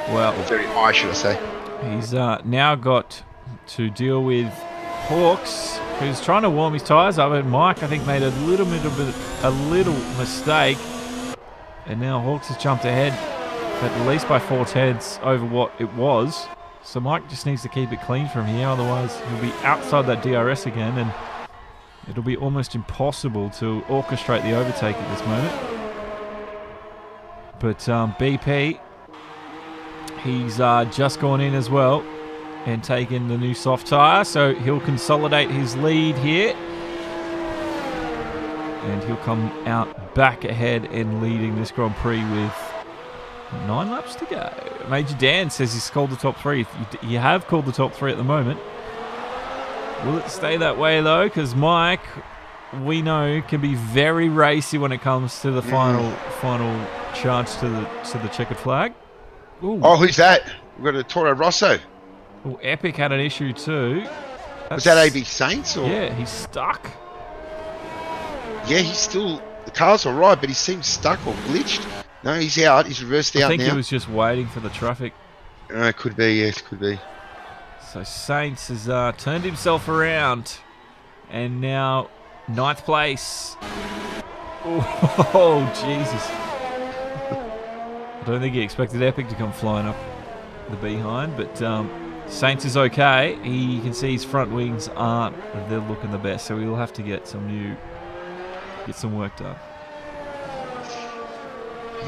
Well, or very high, should I say? He's now got to deal with Hawks, who's trying to warm his tyres up, and Mike, I think, made a little mistake, and now Hawks has jumped ahead, at least by 4 tenths over what it was. So Mike just needs to keep it clean from here, otherwise he'll be outside that DRS again, and it'll be almost impossible to orchestrate the overtake at this moment. But BP, he's just gone in as well and taken the new soft tyre, so he'll consolidate his lead here. And he'll come out back ahead and leading this Grand Prix with 9 laps to go. Major Dan says he's called the top 3. You have called the top 3 at the moment. Will it stay that way though? Because Mike, we know, can be very racy when it comes to the final charge to the checkered flag. Ooh. Oh, who's that? We've got a Toro Rosso. Oh, Epic had an issue too. Was that AB Saints? Or? Yeah, he's stuck. Yeah, he's still, the car's all right, but he seems stuck or glitched. No, he's out. He's reversed out now. I think he was just waiting for the traffic. It could be, yes, could be. So Saints has turned himself around, and now 9th place. Oh, Jesus. I don't think he expected Epic to come flying up the behind, but Saints is okay. You can see his front wings they're looking the best, so he'll have to get some work done.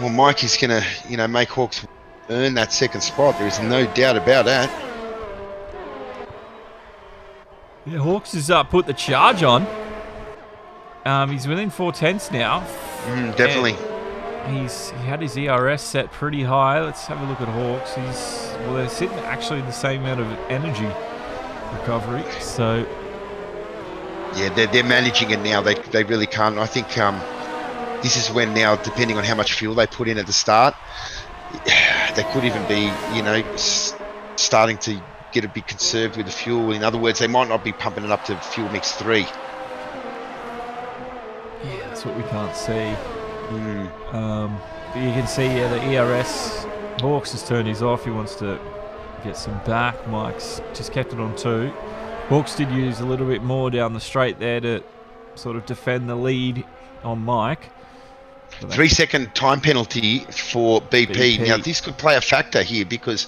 Well, Mike is going to, make Hawks earn that second spot. There is no doubt about that. Yeah, Hawks has put the charge on. He's within 4 tenths now. Definitely. he had his ERS set pretty high. Let's have a look at Hawks. They're sitting actually the same amount of energy recovery. So yeah, they're managing it now. They really can't. I think this is when now, depending on how much fuel they put in at the start, they could even be, starting to get a bit conserved with the fuel. In other words, they might not be pumping it up to fuel mix 3. yeah, that's what we can't see. But you can see, the ERS, Hawks has turned his off. He wants to get some back. Mike's just kept it on 2. Hawks did use a little bit more down the straight there to sort of defend the lead on Mike. 3-second time penalty for BP. Now, this could play a factor here because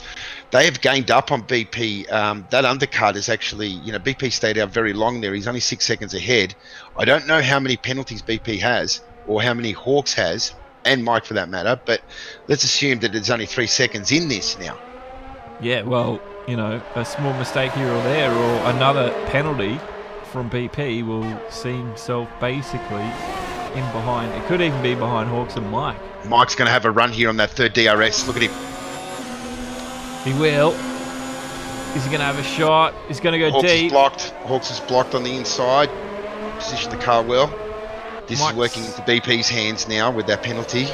they have gained up on BP. That undercut is actually, BP stayed out very long there. He's only 6 seconds ahead. I don't know how many penalties BP has or how many Hawks has, and Mike for that matter, but let's assume that there's only 3 seconds in this now. Yeah, well, a small mistake here or there or another penalty from BP will see himself basically in behind. It could even be behind Hawks and Mike. Mike's going to have a run here on that third DRS. Look at him. He will. Is he going to have a shot? He's going to go deep. Hawks is blocked on the inside. Position the car well. This is working into BP's hands now with that penalty.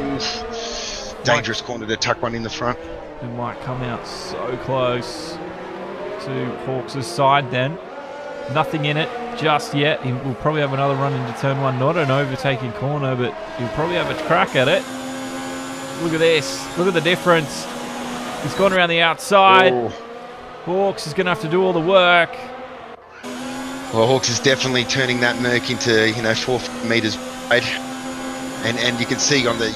Oof. Dangerous corner to tuck one in the front. And Mike come out so close to Hawks' side then. Nothing in it just yet. He will probably have another run into turn 1. Not an overtaking corner, but he'll probably have a crack at it. Look at this. Look at the difference. He's gone around the outside. Oh. Hawks is going to have to do all the work. Well, Hawks is definitely turning that Merc into, 4 metres wide. And you can see on the,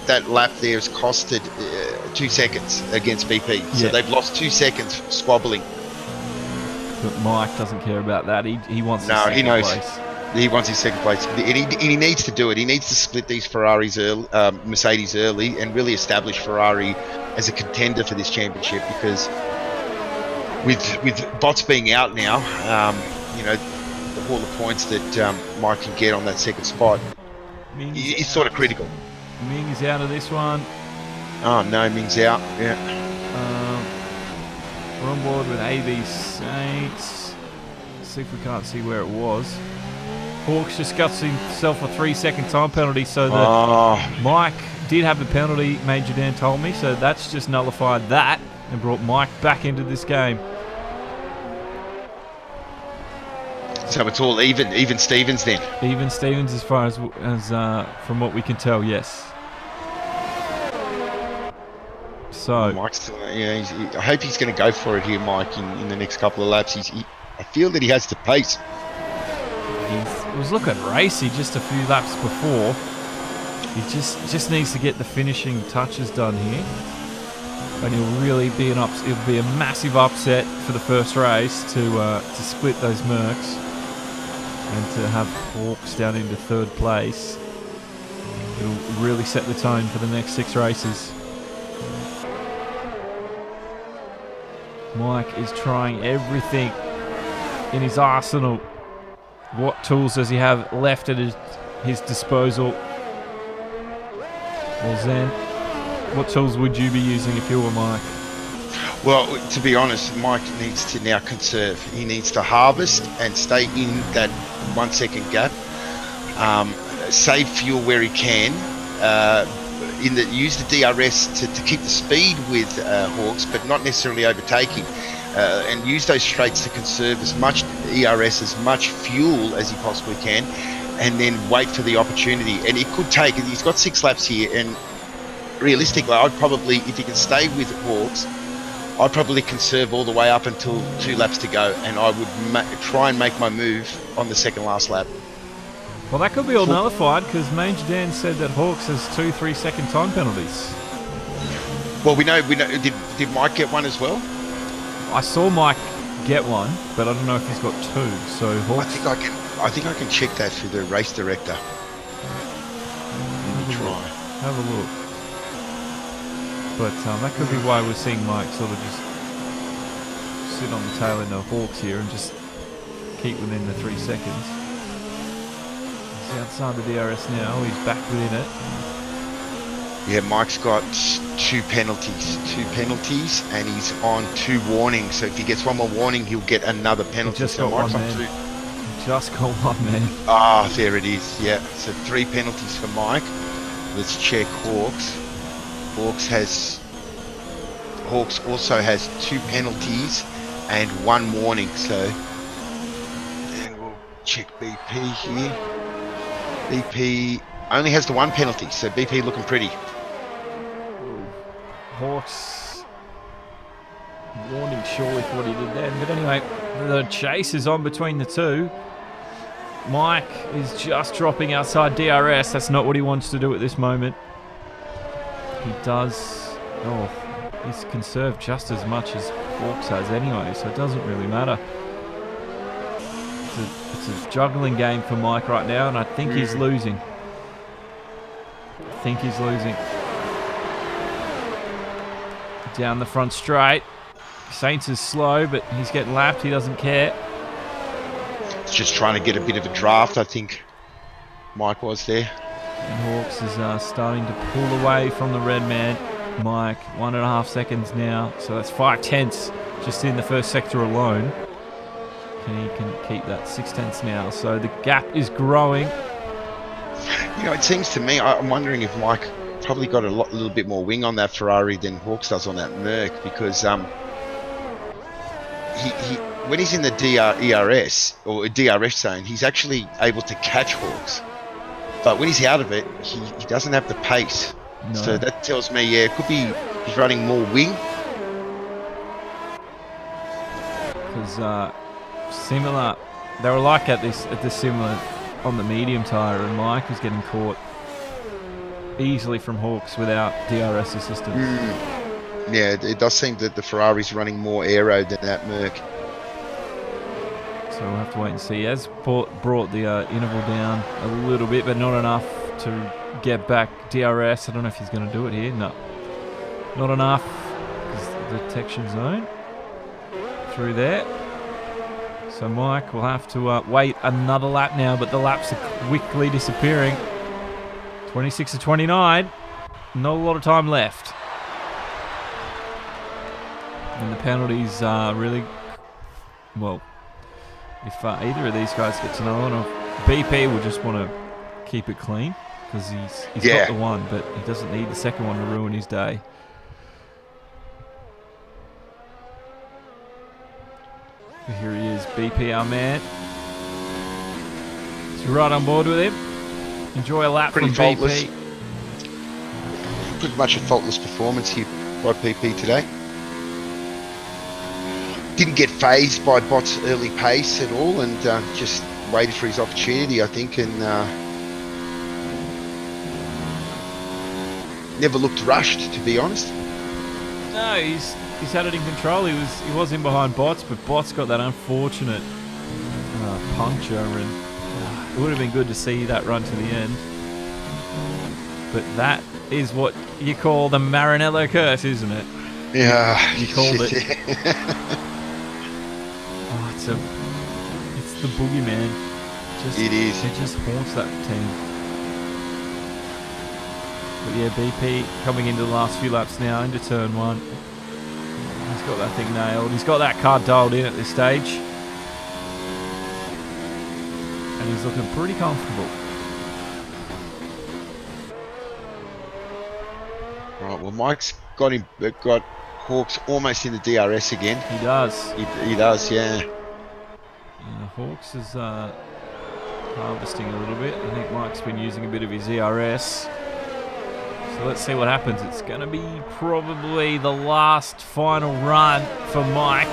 that lap there has costed 2 seconds against BP. So they've lost 2 seconds squabbling. But Mike doesn't care about that. He wants his second place. He wants his second place. And he needs to do it. He needs to split these Ferraris early, Mercedes early, and really establish Ferrari as a contender for this championship, because with Bots being out now, all the points that Mike can get on that second spot, it's sort of critical. Ming is out of this one. Oh no, Ming's out. Yeah. We're on board with AB Saints. Let's see if we can't see where it was. Hawks just got himself a 3-second time penalty, so that Mike did have a penalty, Major Dan told me, so that's just nullified that and brought Mike back into this game. So it's all even Stevens then. Even Stevens as far as from what we can tell, yes. So Mike's still, I hope he's going to go for it here, Mike, in the next couple of laps. I feel that he has the pace. He was looking racy just a few laps before. He just needs to get the finishing touches done here, and he'll really be it'll be a massive upset for the first race to split those Mercs and to have Hawks down into 3rd place. It'll really set the tone for the next 6 races. Mike is trying everything in his arsenal. What tools does he have left at his disposal? Well, Zen, what tools would you be using if you were Mike? Well, to be honest, Mike needs to now conserve. He needs to harvest and stay in that 1 second gap. Save fuel where he can. Use the DRS to keep the speed with Hawks, but not necessarily overtaking. And use those straights to conserve as much ERS, as much fuel as he possibly can, and then wait for the opportunity. And it could take, he's got 6 laps here, and realistically, I'd probably, if he can stay with Hawks, I'd probably conserve all the way up until 2 laps to go, and I would try and make my move on the second last lap. Well, that could be all nullified, because Major Dan said that Hawks has 2 3-second time penalties. Well, we know. Did Mike get one as well? I saw Mike get one, but I don't know if he's got 2. So Hawks. I think I can check that through the race director. Let me try. Have a look. But that could be why we're seeing Mike sort of just sit on the tail end of Hawks here and just keep within the 3 seconds. He's outside the DRS now. He's back within it. Yeah, Mike's got two penalties, and he's on 2 warnings. So if he gets one more warning, he'll get another penalty. Just so got Mike's one, on man. 2. Just got one, man. Ah, there it is. Yeah, so 3 penalties for Mike. Let's check Hawks. Hawks also has 2 penalties and 1 warning. So then we'll check BP here. BP only has the 1 penalty, so BP looking pretty. Hawks warning surely for what he did then. But anyway, the chase is on between the two. Mike is just dropping outside DRS. That's not what he wants to do at this moment. He does... Oh, he's conserved just as much as Hawks has anyway, so it doesn't really matter. It's a juggling game for Mike right now, and I think he's losing. Down the front straight. Saints is slow, but he's getting lapped. He doesn't care. He's just trying to get a bit of a draft, I think Mike was there. And Hawks is starting to pull away from the red man. Mike, 1.5 seconds now. So that's 5/10 just in the first sector alone. And he can keep that 6/10 now. So the gap is growing. You know, it seems to me, I'm wondering if Mike probably got a little bit more wing on that Ferrari than Hawks does on that Merc, because when he's in the ERS or DRS zone, he's actually able to catch Hawks. But when he's out of it, he doesn't have the pace. No. So that tells me, yeah, it could be he's running more wing. Because similar, they were like at this similar on the medium tyre, and Mike was getting caught easily from Hawks without DRS assistance. Yeah, it does seem that the Ferrari's running more aero than that Merc. So we'll have to wait and see. He has brought the interval down a little bit, but not enough to get back DRS. I don't know if he's going to do it here. No, not enough. Because the detection zone through there. So Mike will have to wait another lap now, but the laps are quickly disappearing. 26 to 29. Not a lot of time left. And the penalties are really... Well, if either of these guys gets another one, or BP will just want to keep it clean, because he's got the one, but he doesn't need the second one to ruin his day. Here he is, BP, our man. So right on board with him. Enjoy a lap Pretty from faultless. BP. Pretty much a faultless performance here by BP today. Didn't get phased by Bot's early pace at all, and just waited for his opportunity, I think, and never looked rushed, to be honest. No, he's had it in control. He was in behind Bots, but Bots got that unfortunate puncture, and it would have been good to see that run to the end. But that is what you call the Maranello curse, isn't it? Yeah, you called it. Oh, it's the boogeyman. It is. It just haunts that team. But yeah, BP coming into the last few laps now, into turn 1. He's got that thing nailed. He's got that card dialed in at this stage. And he's looking pretty comfortable. Right, well, Mike's got Hawks almost in the DRS again. He does. He does, yeah. Yeah, Hawks is harvesting a little bit. I think Mike's been using a bit of his ERS. So let's see what happens. It's going to be probably the last final run for Mike.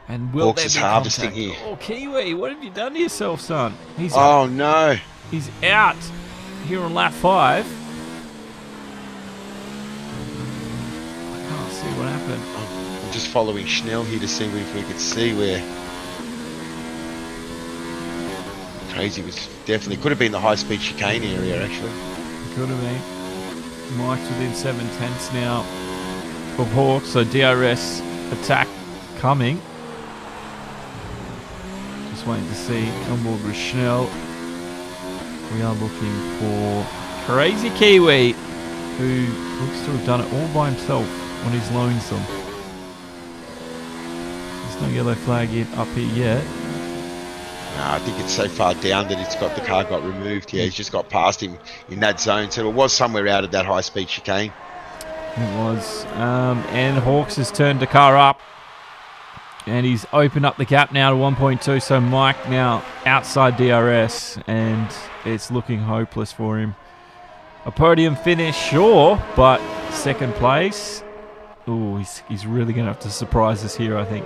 And will Hawks there is be harvesting contact? here. Oh, Kiwi, what have you done to yourself, son? Oh, no. He's out here on lap 5. I can't see what happened. I'm just following Schnell here to see if we could see where... Crazy was definitely... Could have been the high-speed chicane area, actually. Could have been. Mike's within 7/10 now of Hawks, so DRS attack coming. Just waiting to see on board with Schnell. We are looking for Crazy Kiwi, who looks to have done it all by himself on his lonesome. There's no yellow flag yet up here yet. No, I think it's so far down that the car got removed. Yeah, he's just got past him in that zone. So it was somewhere out of that high-speed chicane. It was. And Hawks has turned the car up. And he's opened up the gap now to 1.2. So Mike now outside DRS. And it's looking hopeless for him. A podium finish, sure. But second place. Ooh, he's really going to have to surprise us here, I think.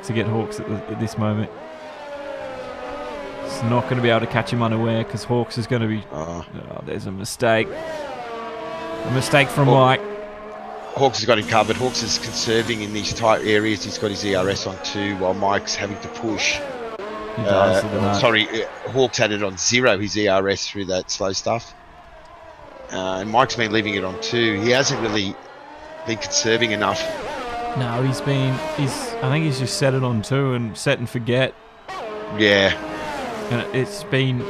To get Hawks at this moment. It's not going to be able to catch him unaware because Hawks is going to be... Oh, there's a mistake. A mistake from Mike. Hawks has got him covered. Hawks is conserving in these tight areas. He's got his ERS on 2 while Mike's having to push. Hawks had it on 0, his ERS, through that slow stuff. And Mike's been leaving it on 2. He hasn't really been conserving enough. No, I think he's just set it on 2 and set and forget. Yeah. And it's been,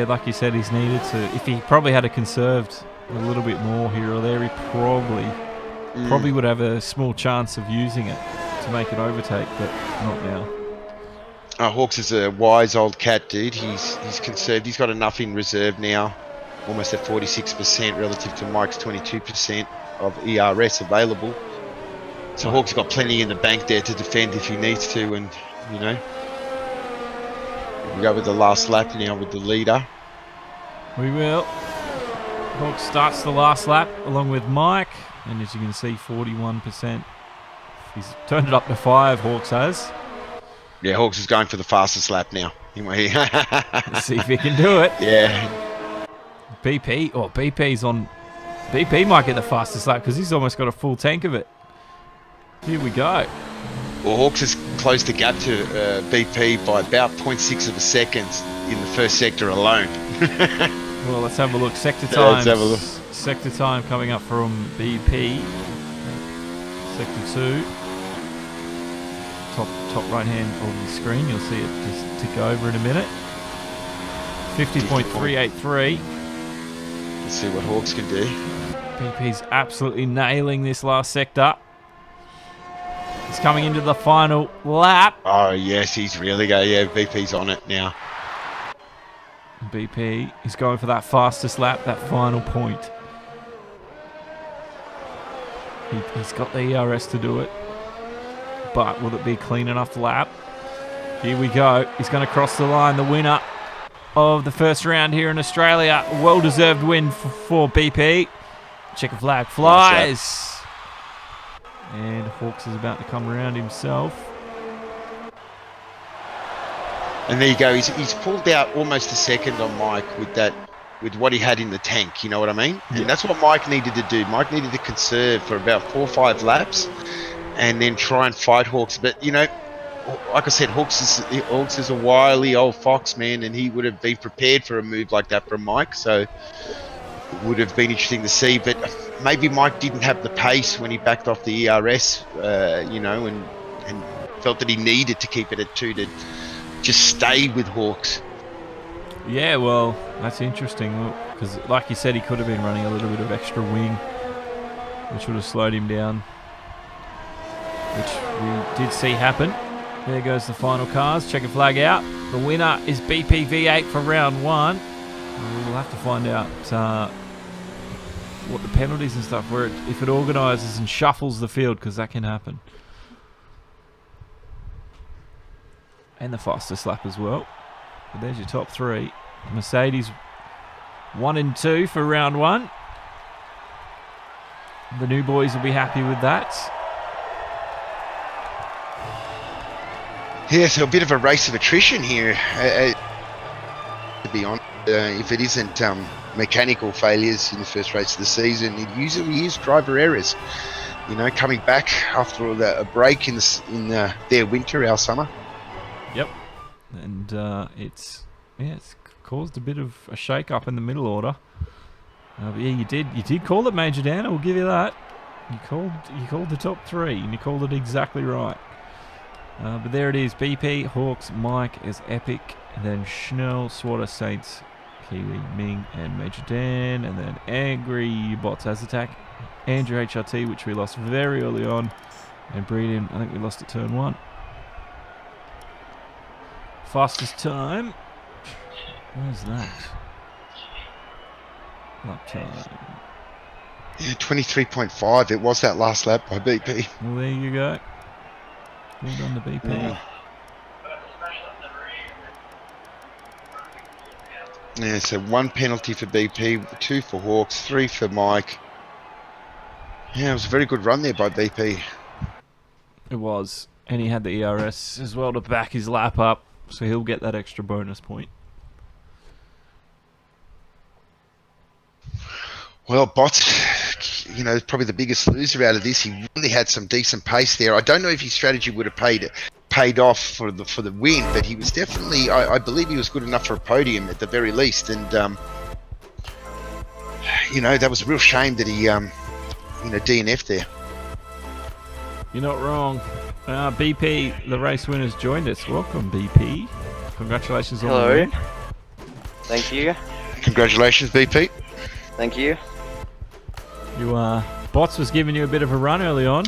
like you said, he's needed to. If he probably had conserved a little bit more here or there, he probably would have a small chance of using it to make an overtake, but not now. Hawks is a wise old cat, dude. He's conserved. He's got enough in reserve now, almost at 46% relative to Mike's 22% of ERS available. So Hawks got plenty in the bank there to defend if he needs to, and you know. We go with the last lap now with the leader. We will. Hawks starts the last lap along with Mike. And as you can see, 41%. He's turned it up to 5, Hawks has. Yeah, Hawks is going for the fastest lap now. Let's see if he can do it. Yeah. BP's on... BP might get the fastest lap because he's almost got a full tank of it. Here we go. Well, Hawks has closed the gap to BP by about 0.6 of a second in the first sector alone. Well, let's have a look. Sector time. Let's have a look. Sector time coming up from BP. Sector 2. Top right hand of the screen. You'll see it just tick over in a minute. 50.383. Let's see what Hawks can do. BP's absolutely nailing this last sector. He's coming into the final lap. Oh, yes, he's really going. Yeah, BP's on it now. BP is going for that fastest lap, that final point. He's got the ERS to do it. But will it be a clean enough lap? Here we go. He's going to cross the line. The winner of the first round here in Australia. Well-deserved win for BP. Checker flag flies. And Hawks is about to come around himself. And there you go. He's pulled out almost a second on Mike with what he had in the tank. You know what I mean? Yeah. And that's what Mike needed to do. Mike needed to conserve for about 4 or 5 laps, and then try and fight Hawks. But you know, like I said, Hawks is a wily old fox, man, and he would have been prepared for a move like that from Mike. So it would have been interesting to see. But maybe Mike didn't have the pace when he backed off the ERS, you know, and felt that he needed to keep it at 2 to just stay with Hawks. Yeah, well, that's interesting because, like you said, he could have been running a little bit of extra wing, which would have slowed him down, which we did see happen. There goes the final cars. Checker flag out. The winner is BP V8 for round 1. We'll have to find out what the penalties and stuff were, if it organises and shuffles the field, because that can happen. And the fastest lap as well. But there's your top 3. Mercedes 1 and 2 for round 1. The new boys will be happy with that. Yeah, so a bit of a race of attrition here. To be honest, if it isn't mechanical failures in the first race of the season, it usually is driver errors. You know, coming back after a break in their winter, our summer. Yep, and it's caused a bit of a shake-up in the middle order. But yeah, you did call it, Major Dan. I will give you that. You called the top 3, and you called it exactly right. But there it is. BP, Hawks, Mike is epic, and then Schnell, Swatter, Saints, Kiwi, Ming, and Major Dan, and then Angry Bots as attack. Andrew HRT, which we lost very early on, and Breeden, I think we lost at turn 1. Fastest time. Where's that? Lap time. Yeah, 23.5. It was that last lap by BP. Well, there you go. Well done to BP. Yeah. Yeah, so 1 penalty for BP, 2 for Hawks, 3 for Mike. Yeah, it was a very good run there by BP. It was. And he had the ERS as well to back his lap up, so he'll get that extra bonus point. Well, Bots, you know, probably the biggest loser out of this. He really had some decent pace there. I don't know if his strategy would have paid off for the win, but he was definitely, I believe he was good enough for a podium at the very least. And, you know, that was a real shame that he, DNF'd there. You're not wrong. BP, the race winner's joined us. Welcome, BP. Congratulations on the win. Thank you. Congratulations, BP. Thank you. Bots was giving you a bit of a run early on.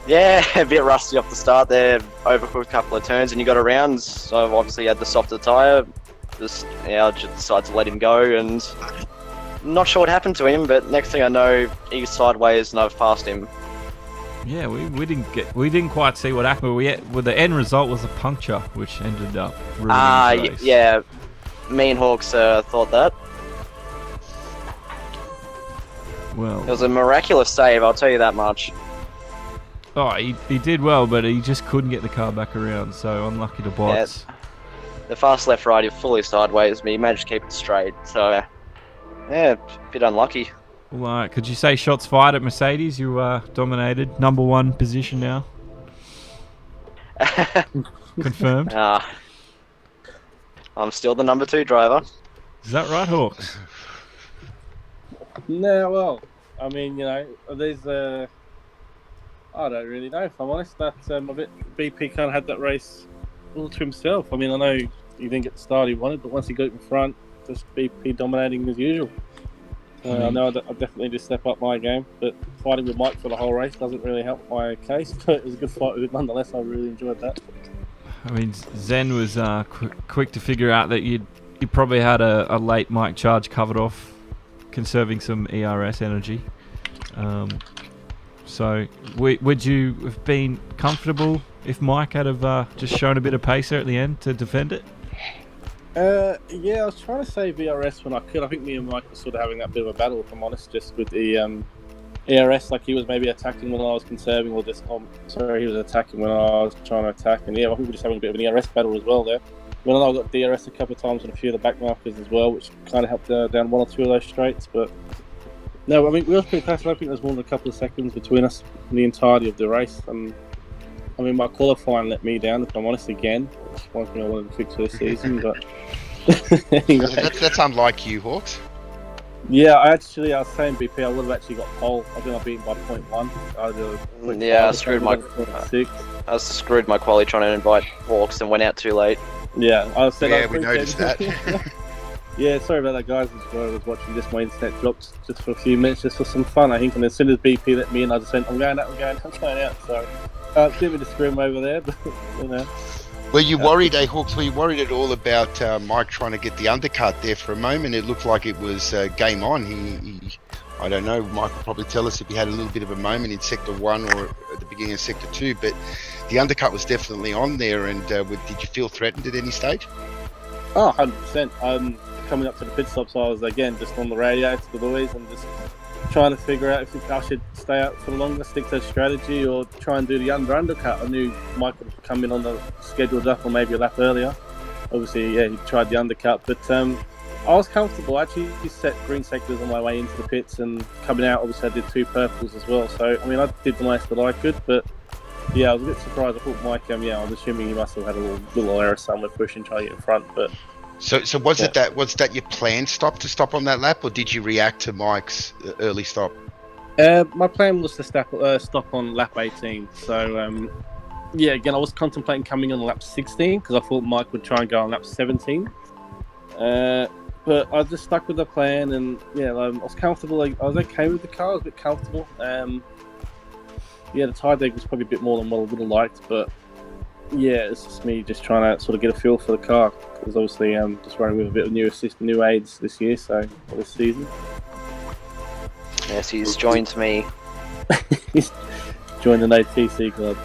Yeah, a bit rusty off the start there. Overcooked a couple of turns and you got around. So obviously had the softer tyre. I just decided to let him go, and not sure what happened to him. But next thing I know, he's sideways and I've passed him. Yeah, we didn't quite see what happened. Well, the end result was a puncture, which ended up ruining the race. Yeah, me and Hawks thought that. Well, it was a miraculous save, I'll tell you that much. Oh, he did well, but he just couldn't get the car back around, so unlucky to Bots. Yeah, the fast left right, you're fully sideways, but he managed to keep it straight, so yeah, a bit unlucky. Well, could you say shots fired at Mercedes? You dominated, #1 position now. Confirmed. I'm still the #2 driver. Is that right, Hawks? No, well, I mean, you know, there's I don't really know, if I'm honest. That a bit BP kind of had that race all to himself. I mean, I know he didn't get the start he wanted, but once he got in front, just BP dominating as usual. I know I definitely did step up my game, but fighting with Mike for the whole race doesn't really help my case. But it was a good fight with him nonetheless. I really enjoyed that. I mean, Zen was quick to figure out that you probably had a late Mike charge covered off, conserving some ERS energy. So would you have been comfortable if Mike had have just shown a bit of pace there at the end to defend it? Yeah, I was trying to save ERS when I could. I think me and Mike were sort of having that bit of a battle, if I'm honest, just with the ERS. Like, he was maybe attacking when I was conserving, or just he was attacking when I was trying to attack. And yeah, I think we were just having a bit of an ERS battle as well there. When I got DRS a couple of times on a few of the back markers as well, which kind of helped down 1 or 2 of those straights. But no, I mean, we were pretty close. I don't think there was more than a couple of seconds between us in the entirety of the race. And I mean, my qualifying let me down, if I'm honest, again. Which is one thing I wanted to fix for this season. But anyway. That's unlike you, Hawks. Yeah, I was saying BP, I would have actually got pole. I think I've beaten by 0.1. I screwed my quali trying to invite Hawks and went out too late. Yeah, we noticed that. Yeah, sorry about that, guys. I was watching just my internet dropped just for a few minutes, just for some fun, I think. And as soon as BP let me in, I just went, I'm going out. So, it's a bit of a scrim over there, but, you know. Were you worried, Hawks? Were you worried at all about Mike trying to get the undercut there for a moment? It looked like it was game on. He I don't know, Mike will probably tell us if he had a little bit of a moment in Sector 1 or at the beginning of Sector 2, but the undercut was definitely on there. And did you feel threatened at any stage? Oh, 100%. Coming up to the pit stops, I was again just on the radio to the boys and just trying to figure out if I should stay out for longer, stick to a strategy, or try and do the undercut. I knew Mike would come in on the scheduled up or maybe a lap earlier. Obviously, yeah, he tried the undercut, but I was comfortable. I actually set green sectors on my way into the pits, and coming out, obviously, I did 2 purples as well. So, I mean, I did the most that I could, but yeah, I was a bit surprised. I thought Mike, I was assuming he must have had a little error somewhere pushing, trying to get in front, but. So was that your planned stop on that lap, or did you react to Mike's early stop? My plan was to stop on lap 18. So yeah, again, I was contemplating coming on lap 16 because I thought Mike would try and go on lap 17. But I just stuck with the plan, and yeah, I was comfortable. Like, I was okay with the car. I was a bit comfortable. Yeah, the tyre deck was probably a bit more than what I would have liked, but yeah, it's just me just trying to sort of get a feel for the car, because obviously I'm just running with a bit of new assist, new aids this year, so for this season. Yes, he's joined me. Join the No TC club.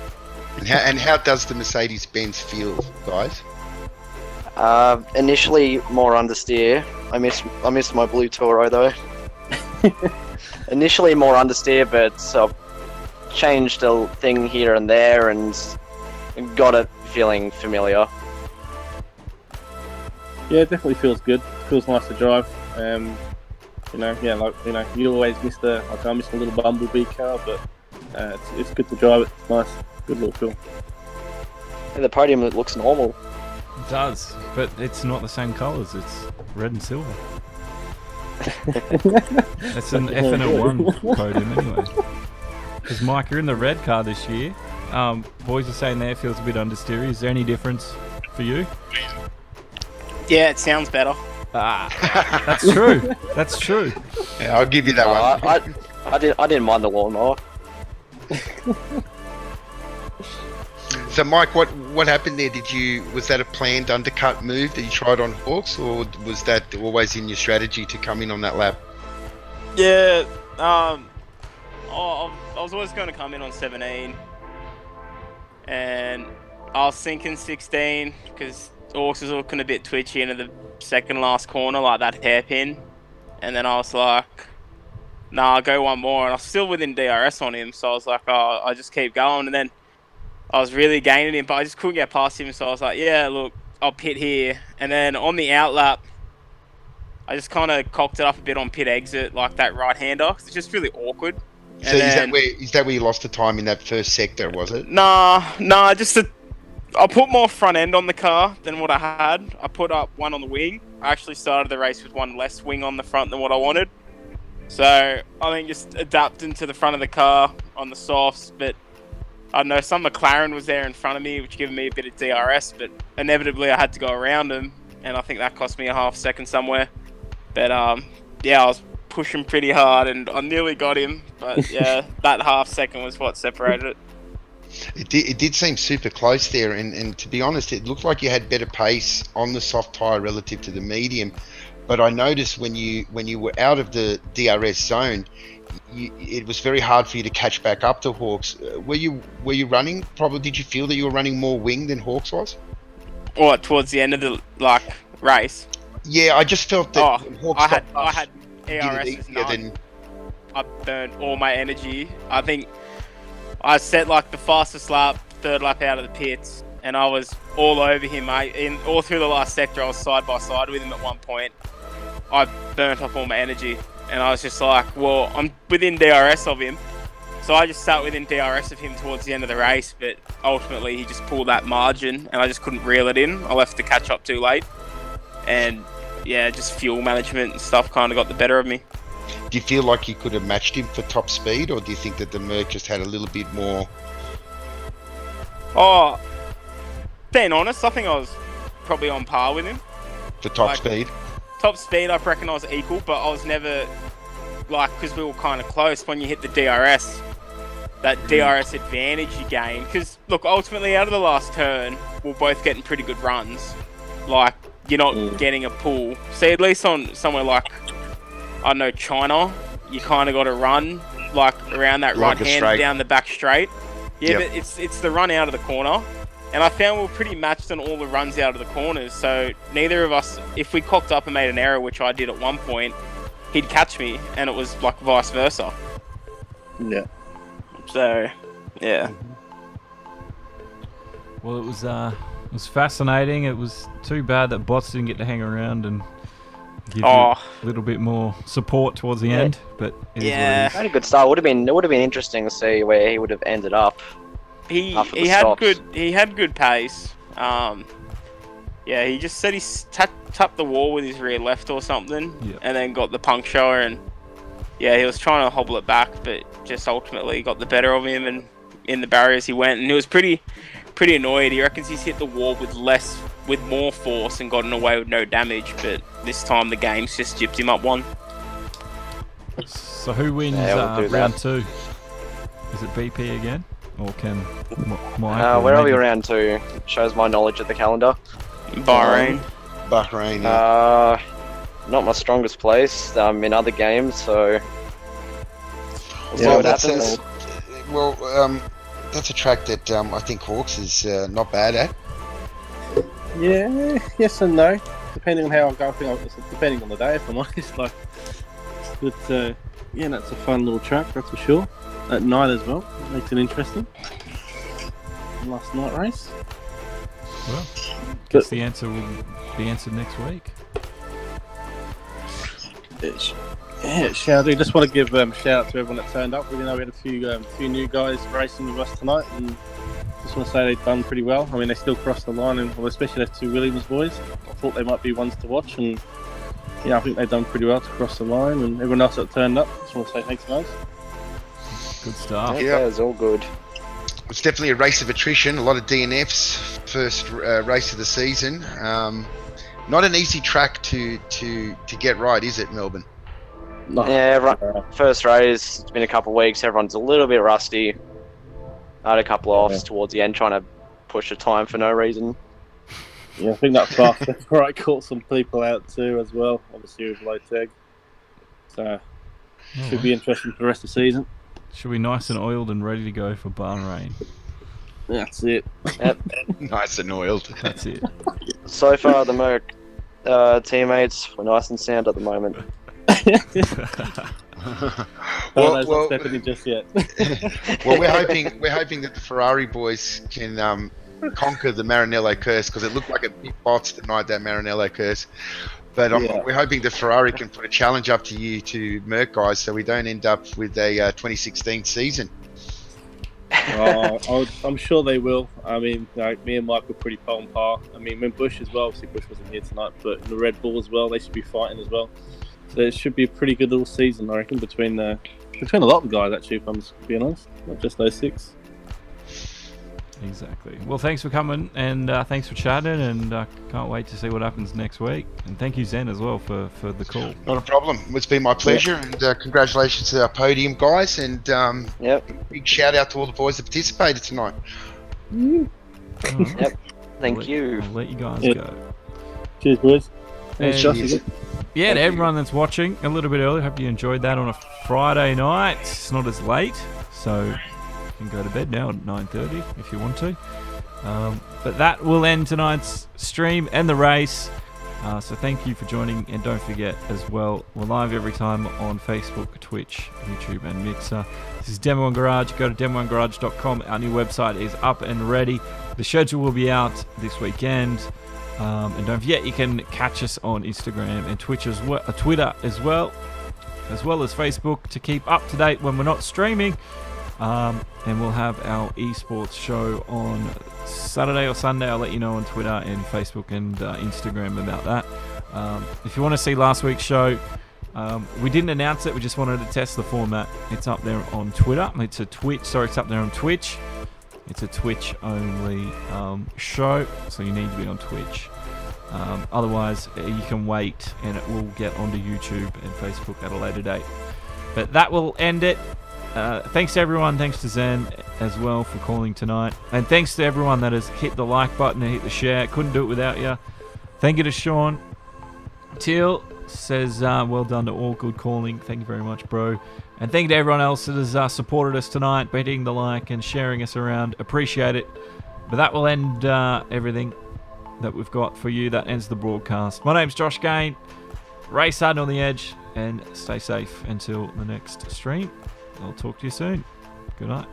And how does the Mercedes-Benz feel, guys? Initially more understeer. I miss my blue Toro though. Initially more understeer, but changed a thing here and there and got it feeling familiar. Yeah, it definitely feels good. Feels nice to drive. You always miss I miss the little Bumblebee car, but it's good to drive it. It's nice, good little feel. And the podium looks normal. It does, but it's not the same colours. It's red and silver. That's an FNL1 podium anyway. Because Mike, you're in the red car this year. Boys are saying there feels a bit understeery. Is there any difference for you? Yeah, it sounds better. That's true. That's true. Yeah, I'll give you that one. I didn't mind the lawnmower. So, Mike, what happened there? Was that a planned undercut move that you tried on Hawks, or was that always in your strategy to come in on that lap? Yeah, I was always going to come in on 17, and I was thinking 16 because Hawks was looking a bit twitchy into the second last corner, like that hairpin, and then I was like, nah, I'll go one more, and I was still within DRS on him, so I was like, oh, I'll just keep going, and then I was really gaining him, but I just couldn't get past him, so I was like, yeah, look, I'll pit here. And then on the outlap, I just kind of cocked it up a bit on pit exit, like that right-hander, because it's just really awkward. So is that where you lost the time in that first sector, was it? Nah, I put more front end on the car than what I had. I put up one on the wing. I actually started the race with one less wing on the front than what I wanted. So, I think just adapting to the front of the car on the softs, but I don't know, some McLaren was there in front of me, which gave me a bit of DRS, but inevitably I had to go around him, and I think that cost me a half second somewhere. But yeah, I was pushing pretty hard, and I nearly got him, but yeah, that half second was what separated it. It did seem super close there, and to be honest, it looked like you had better pace on the soft tyre relative to the medium. But I noticed when you were out of the DRS zone, it was very hard for you to catch back up to Hawks. Were you running? Probably, did you feel that you were running more wing than Hawks was? Or towards the end of the race? Yeah, I just felt that Hawks I had ERS I burned all my energy. I think I set like the fastest lap, third lap out of the pits, and I was all over him. All through the last sector, I was side by side with him at one point. I burnt up all my energy. And I was just like, well, I'm within DRS of him. So I just sat within DRS of him towards the end of the race, but ultimately he just pulled that margin and I just couldn't reel it in. I left to catch up too late. And yeah, just fuel management and stuff kind of got the better of me. Do you feel like you could have matched him for top speed, or do you think that the Merc just had a little bit more? Oh, being honest, I think I was probably on par with him. For top speed? Top speed, I reckon I was equal, but I was never, because we were kind of close when you hit the DRS, that DRS advantage you gain. Because, look, ultimately, out of the last turn, we're both getting pretty good runs. Like, you're not getting a pull. See, at least on somewhere like, I don't know, China, you kind of got to run, around that right hand down the back straight. Yeah, but it's the run out of the corner. And I found we were pretty matched on all the runs out of the corners, so neither of us, if we cocked up and made an error, which I did at one point, he'd catch me, and it was vice versa. Yeah. So, yeah. Well, it was fascinating. It was too bad that Bots didn't get to hang around and give you a little bit more support towards the end, but had a good start. It would have been interesting to see where he would have ended up. He had good pace. He just said he tapped the wall with his rear left or something, and then got the puncture, and he was trying to hobble it back, but just ultimately got the better of him, and in the barriers he went, and he was pretty pretty annoyed. He reckons he's hit the wall with more force and gotten away with no damage, but this time the game's just gypped him up one. So who wins Yeah, we'll do round that. 2? Is it BP again? Or can Mike? Where are we round 2? Shows my knowledge of the calendar. Bahrain. Bahrain. Yeah. Not my strongest place in other games, so we'll see Well, what that's happens. that's a track that I think Hawks is not bad at. Yeah, yes and no. Depending on how I go, I think it's depending on the day, if I'm honest. Like, but yeah, that's a fun little track, that's for sure. At night as well, makes it interesting. Last night race. Well, guess the answer will be answered next week. Yeah, shout out. Just want to give shout out to everyone that turned up. We know we had a few new guys racing with us tonight, and just want to say they've done pretty well. I mean, they still crossed the line, and well, especially those 2 Williams boys. I thought they might be ones to watch, and yeah, I think they've done pretty well to cross the line. And everyone else that turned up, just want to say thanks, guys. Good stuff. Yeah. It's all good. It's definitely a race of attrition. A lot of DNFs. First race of the season. Not an easy track to get right, is it, Melbourne? No. Yeah, first race. It's been a couple of weeks. Everyone's a little bit rusty. I had a couple of offs towards the end, trying to push the time for no reason. Yeah, I think that fast right caught some people out too as well. Obviously with low tag, so should be interesting for the rest of the season. Should be nice and oiled and ready to go for Bahrain. That's it. Yep. Nice and oiled. That's it. So far, the Merc teammates were nice and sound at the moment. Well, not stepping in just yet. Well, we're hoping that the Ferrari boys can conquer the Maranello curse, because it looked like a big bots tonight, that Maranello curse. But we're hoping that Ferrari can put a challenge up to you, to Merc guys, so we don't end up with a 2016 season. I'm sure they will. I mean, me and Mike were pretty on par. I mean, when Bush as well, obviously Bush wasn't here tonight, but the Red Bull as well, they should be fighting as well. So it should be a pretty good little season, I reckon, between a lot of guys, actually, if I'm being honest, not just those 6. Exactly. Well, thanks for coming, and thanks for chatting, and can't wait to see what happens next week. And thank you, Zen, as well, for the call. Not a problem. It's been my pleasure, and congratulations to our podium guys, and big shout out to all the boys that participated tonight. All right. Yep. Thank you. I'll let you guys go. Cheers, boys. And Josh, yeah, to everyone that's watching a little bit early, hope you enjoyed that on a Friday night. It's not as late, so you can go to bed now at 9:30 if you want to. But that will end tonight's stream and the race. So thank you for joining, and don't forget as well, we're live every time on Facebook, Twitch, YouTube, and Mixer. This is Demo 1 Garage. Go to demo1garage.com. Our new website is up and ready. The schedule will be out this weekend. And don't forget, you can catch us on Instagram and Twitch as well, Twitter as well as Facebook, to keep up to date when we're not streaming. And we'll have our eSports show on Saturday or Sunday. I'll let you know on Twitter and Facebook and Instagram about that. If you want to see last week's show, we didn't announce it. We just wanted to test the format. It's up there on Twitter. It's up there on Twitch. It's a Twitch-only show, so you need to be on Twitch. Otherwise, you can wait, and it will get onto YouTube and Facebook at a later date. But that will end it. Thanks to everyone. Thanks to Zen as well for calling tonight. And thanks to everyone that has hit the like button and hit the share. Couldn't do it without you. Thank you to Sean. Teal says, well done to all. Good calling. Thank you very much, bro. And thank you to everyone else that has supported us tonight by hitting the like and sharing us around. Appreciate it. But that will end everything that we've got for you. That ends the broadcast. My name's Josh Gain. Race hard on the edge, and stay safe until the next stream. I'll talk to you soon. Good night.